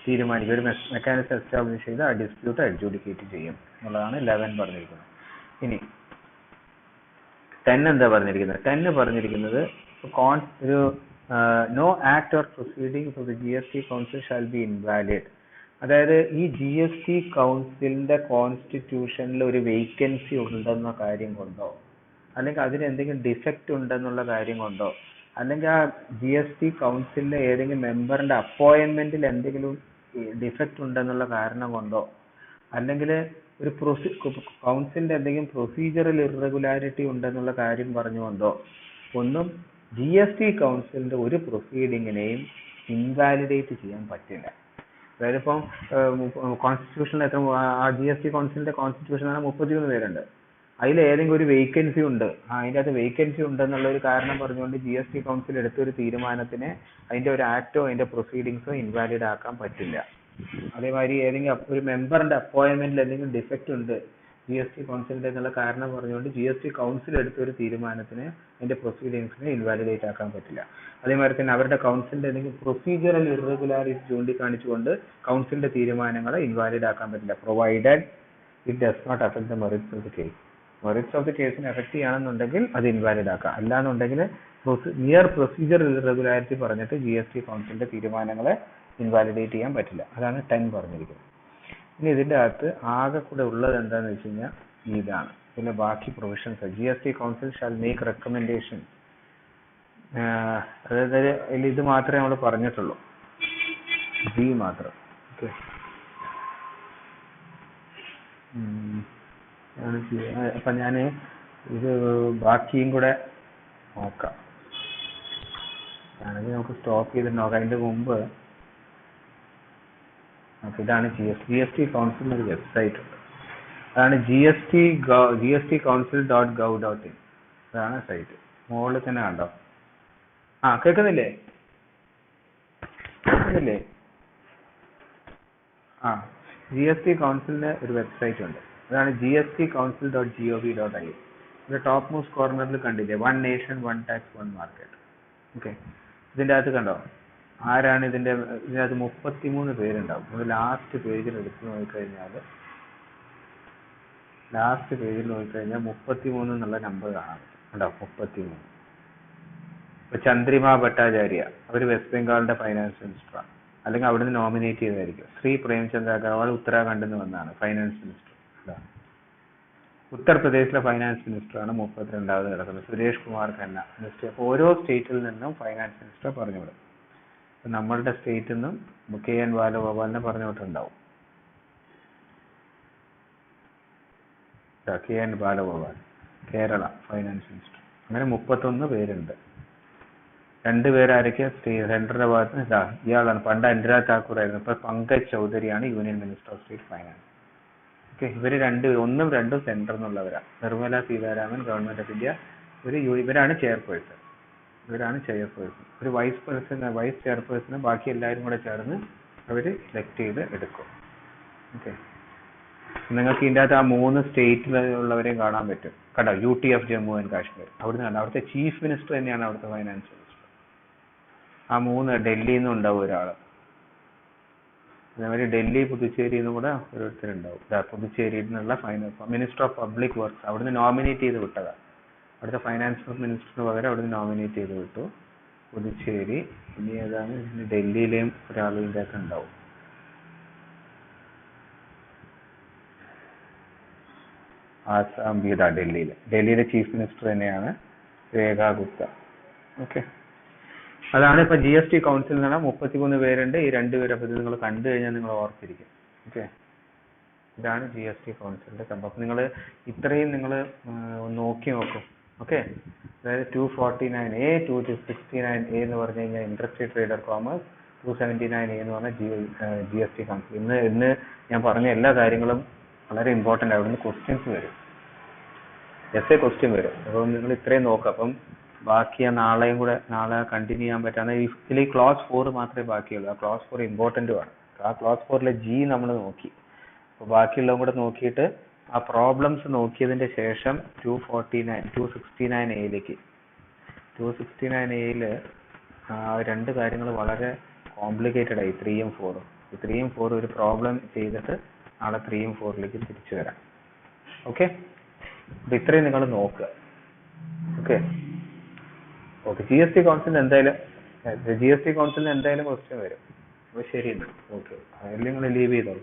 തീരുമാനിക്കും, ഒരു മെക്കാനിസം എസ്റ്റാബ്ലിഷ് ചെയ്ത് ആ ഡിസ്പ്യൂട്ട് അഡ്ജുഡിക്കേറ്റ് ചെയ്യും എന്നുള്ളതാണ് 11 പറഞ്ഞിരിക്കുന്നത്. ഇനി 10 എന്താ പറഞ്ഞിരിക്കുന്നത്? 10 പറഞ്ഞിരിക്കുന്നത് ഒരു no act or proceedings of the GST council shall be invalid. അതായത് ഈ GST കൗൺസിലിന്റെ കോൺസ്റ്റിറ്റ്യൂഷനിൽ ഒരു വേക്കൻസി ഉണ്ടെന്ന കാര്യം കൊണ്ടോ, അല്ലെങ്കിൽ അതിന് എന്തെങ്കിലും ഡിഫക്റ്റ് ഉണ്ടെന്നുള്ള കാര്യം കൊണ്ടോ, അല്ലെങ്കിൽ ആ GST കൗൺസിലിലെ ഏതെങ്കിലും മെമ്പറിന്റെ അപ്പോയിന്റ്മെന്റിൽ എന്തെങ്കിലും ഡിഫക്റ്റ് ഉണ്ടെന്നുള്ള കാരണം കൊണ്ടോ, അല്ലെങ്കിൽ ഒരു കൗൺസിലിന്റെ എന്തെങ്കിലും പ്രൊസീജിയറൽ ഇറഗുലാരിറ്റി ഉണ്ടെന്നുള്ള കാര്യം പറഞ്ഞുകൊണ്ടോ ഒന്നും GST കൗൺസിലിന്റെ ഒരു പ്രൊസീഡിങ്ങിനെയും ഇൻവാലിഡേറ്റ് ചെയ്യാൻ പറ്റില്ല. അതായത് ഇപ്പം കോൺസ്റ്റിറ്റ്യൂഷനിൽ എത്ര GST കൗൺസിലിന്റെ കോൺസ്റ്റിറ്റ്യൂഷനാണ് 33 പേരുണ്ട്. അതിൽ ഏതെങ്കിലും ഒരു വേക്കൻസി ഉണ്ട്, അതിൻ്റെ അകത്ത് വേക്കൻസി ഉണ്ടെന്നുള്ള ഒരു കാരണം പറഞ്ഞുകൊണ്ട് GST കൗൺസിൽ എടുത്തൊരു തീരുമാനത്തിനെ അതിന്റെ ഒരു ആക്ടോ അതിന്റെ പ്രൊസീഡിങ്സോ ഇൻവാലിഡ് ആക്കാൻ പറ്റില്ല. അതേമാതിരി ഏതെങ്കിലും ഒരു മെമ്പറിന്റെ അപ്പോയിന്റ്മെന്റിൽ എന്തെങ്കിലും ഡിഫക്റ്റ് ഉണ്ട് GST കൗൺസിലിന്റെ എന്നുള്ള കാരണം പറഞ്ഞുകൊണ്ട് GST കൗൺസിൽ എടുത്തൊരു തീരുമാനത്തിനെ അതിന്റെ പ്രൊസീഡിങ്സിനെ ഇൻവാലിഡേറ്റ് ആക്കാൻ പറ്റില്ല. അതേമാതിരി തന്നെ അവരുടെ കൗൺസിലിന്റെ എന്തെങ്കിലും പ്രൊസീജിയറൽ ഇറഗുലാരിറ്റി ചൂണ്ടിക്കാണിച്ചുകൊണ്ട് കൗൺസിലിന്റെ തീരുമാനങ്ങളെ ഇൻവാലിഡ് ആക്കാൻ പറ്റില്ല, provided it does not affect the merits of the case. Merits of the കേസിനെ എഫക്ട് ചെയ്യുകയാണെന്നുണ്ടെങ്കിൽ അത് ഇൻവാലിഡ് ആക്കാം. അല്ലാന്നുണ്ടെങ്കിൽ നിയർ പ്രൊസീജിയർ ഇറഗുലാരിറ്റി പറഞ്ഞിട്ട് GST കൗൺസിലിന്റെ തീരുമാനങ്ങളെ ഇൻവാലിഡേറ്റ് ചെയ്യാൻ പറ്റില്ല. അതാണ് 10 പറഞ്ഞിരിക്കുന്നത്. ഇനി ഇതിന്റെ അകത്ത് ആകെ കൂടെ ഉള്ളത് എന്താണെന്ന് വെച്ച് കഴിഞ്ഞാൽ ഇതാണ്. പിന്നെ ബാക്കി provisions GST council shall make recommendation, അതായത് ഇത് മാത്രമേ നമ്മൾ പറഞ്ഞിട്ടുള്ളൂ, G മാത്രം. ഓക്കെ, അപ്പൊ ഞാൻ ഇത് ബാക്കിയും കൂടെ നോക്കാം. ആണെങ്കിൽ നമുക്ക് സ്റ്റോപ്പ് ചെയ്ത് നോക്കാം. അതിന്റെ മുമ്പ് ഇതാണ് GST കൗൺസിലിന് ഒരു വെബ്സൈറ്റ് ഉണ്ട്, അതാണ് gstcouncil.gov.in. അതാണ് സൈറ്റ്. മുകളിൽ തന്നെ കണ്ടോ? കേൾക്കുന്നില്ലേ? GST കൗൺസിലിന് ഒരു വെബ്സൈറ്റ് ഉണ്ട്, അതാണ് gstcouncil.gov.in. ഇതിന്റെ ടോപ്പ് മോസ്റ്റ് കോർണറിൽ കണ്ടില്ലേ, 1 നേഷൻ 1 ടാക്സ് 1 മാർക്കറ്റ്. ഓക്കെ, ഇതിന്റെ അകത്ത് കണ്ടോ ആരാണ് ഇതിനകത്ത് 33 പേരുണ്ടാവും. അത് ലാസ്റ്റ് പേജിൽ എടുത്ത് നോക്കിക്കഴിഞ്ഞാൽ 33 എന്നുള്ള നമ്പർ കാണാം. ഉണ്ടോ? 33. ഇപ്പൊ ചന്ദ്രിമ ഭട്ടാചാര്യ, അവർ വെസ്റ്റ് ബംഗാളിന്റെ ഫൈനാൻസ് മിനിസ്റ്ററാണ്, അല്ലെങ്കിൽ അവിടുന്ന് നോമിനേറ്റ് ചെയ്തായിരിക്കും. ശ്രീ പ്രേംചന്ദ് അഗർവാൾ ഉത്തരാഖണ്ഡിൽ നിന്ന് വന്നാണ് ഫൈനാൻസ് മിനിസ്റ്റർ. ഉത്തർപ്രദേശിലെ ഫൈനാൻസ് മിനിസ്റ്ററാണ് 32ാമത് കിടക്കുന്നത്. സുരേഷ് കുമാർ ഖന്ന മിനിസ്റ്റർ. അപ്പോൾ ഓരോ സ്റ്റേറ്റിൽ നിന്നും ഫൈനാൻസ് മിനിസ്റ്റർ പറഞ്ഞു വിടും. നമ്മളുടെ സ്റ്റേറ്റിൽ നിന്നും KN ബാലഗോപാലിനെ പറഞ്ഞു വിട്ടുണ്ടാവും. KN Balagopal, Kerala finance minister. അങ്ങനെ 31 പേരുണ്ട്. 2 പേരാരൊക്കെ സെൻട്രലിന്റെ ഭാഗത്ത് ഇയാളാണ്. പണ്ട് അനുരാഗ് താക്കൂർ ആയിരുന്നു, ഇപ്പൊ പങ്കജ് ചൗധരിയാണ് union minister of state finance. Okay, ഇവര് 2 1ഉം 2ഉം സെൻട്രൽ എന്നുള്ളവരാണ്. Nirmala Sitharaman government of India, ഇവരാണ് ചെയർപേഴ്സൺ. ഒരു വൈസ് ചെയർപേഴ്സണെ ബാക്കി എല്ലാവരും കൂടെ ചേർന്ന് അവര് സെലക്ട് ചെയ്ത് എടുക്കും. ഓക്കെ, നിങ്ങൾക്ക് ഇതിൻ്റെ അകത്ത് ആ 3 സ്റ്റേറ്റിലുള്ളവരെയും കാണാൻ പറ്റും. കണ്ടോ, UTF ജമ്മു ആൻഡ് കാശ്മീർ. അവിടുത്തെ ചീഫ് മിനിസ്റ്റർ തന്നെയാണ് അവിടുത്തെ ഫൈനാൻസ് മിനിസ്റ്റർ. ആ 3 ഡൽഹിയിൽ നിന്നും ഉണ്ടാവും ഒരാള്. അതേമാതിരി ഡൽഹി പുതുച്ചേരി എന്നും കൂടെ ഓരോരുത്തരുണ്ടാവും. പുതുച്ചേരിയിൽ നിന്നുള്ള മിനിസ്റ്റർ ഓഫ് പബ്ലിക് വർക്ക്സ് അവിടുന്ന് നോമിനേറ്റ് ചെയ്ത് വിട്ടതാണ്. അവിടുത്തെ ഫൈനാൻസ് മിനിസ്റ്ററിന് പകരം അവിടുന്ന് നോമിനേറ്റ് ചെയ്ത് വിട്ടു. പുതുച്ചേരി. ഇനി ഏതാണ്? ഡൽഹിയിലെയും ഒരാളിൻ്റെ ഒക്കെ ഉണ്ടാവും. ആസാം ബീദ ഡൽഹിയിലെ ചീഫ് മിനിസ്റ്റർ തന്നെയാണ് രേഖാ ഗുപ്ത. ഓക്കെ, അതാണ് ഇപ്പൊ GST കൗൺസിൽ എന്ന് പറഞ്ഞാൽ 33 പേരുണ്ട്. ഈ 2 പേരെ പറ്റി നിങ്ങൾ കണ്ടു കഴിഞ്ഞാൽ നിങ്ങൾ ഓർത്തിരിക്കും. ഓക്കെ, ഇതാണ് GST കൗൺസിലിന്റെ സംഭവം. അപ്പൊ നിങ്ങൾ ഇത്രയും നിങ്ങൾ നോക്കി നോക്കും. ഓക്കെ, അതായത് 249A 269A എന്ന് പറഞ്ഞു കഴിഞ്ഞാൽ ഇൻഡസ്ട്രി ട്രേഡർ കോമേഴ്സ്, 279A എന്ന് പറഞ്ഞാൽ GST കൗൺസിൽ. ഇന്ന് ഞാൻ പറഞ്ഞ എല്ലാ കാര്യങ്ങളും വളരെ ഇമ്പോർട്ടൻ്റ്. അവിടുന്ന് ക്വസ്റ്റ്യൻസ് വരും, ക്വസ്റ്റ്യൻ വരും. അപ്പം നിങ്ങൾ ഇത്രയും നോക്കാം. അപ്പം ബാക്കി നാളെ കണ്ടിന്യൂ ചെയ്യാൻ പറ്റാതെ ഇതിൽ ക്ലാസ് 4 മാത്രമേ ബാക്കിയുള്ളൂ. ആ ക്ലാസ് 4 ഇമ്പോർട്ടൻറ്റുമാണ്. ആ ക്ലാസ് 4 G നമ്മൾ നോക്കി. അപ്പോൾ ബാക്കിയുള്ളതും കൂടെ നോക്കിയിട്ട് ആ പ്രോബ്ലംസ് നോക്കിയതിൻ്റെ ശേഷം 269A 269Aയിൽ 2 കാര്യങ്ങൾ വളരെ കോംപ്ലിക്കേറ്റഡ് ആയി. 3ഉം 4ഉം. 3ഉം 4ഉം ഒരു പ്രോബ്ലം ചെയ്തിട്ട് നാളെ 3ഉം 4ലേക്ക് തിരിച്ചു വരാം. ഓക്കെ, അപ്പൊ ഇത്രയും നിങ്ങൾ നോക്കുക. ഓക്കെ, GST കൗൺസിലിന് എന്തായാലും ക്വസ്റ്റ്യൻ വരും. അപ്പോൾ ശരി, ഓക്കെ, അതിൽ നിങ്ങൾ ലീവ് ചെയ്തോളൂ.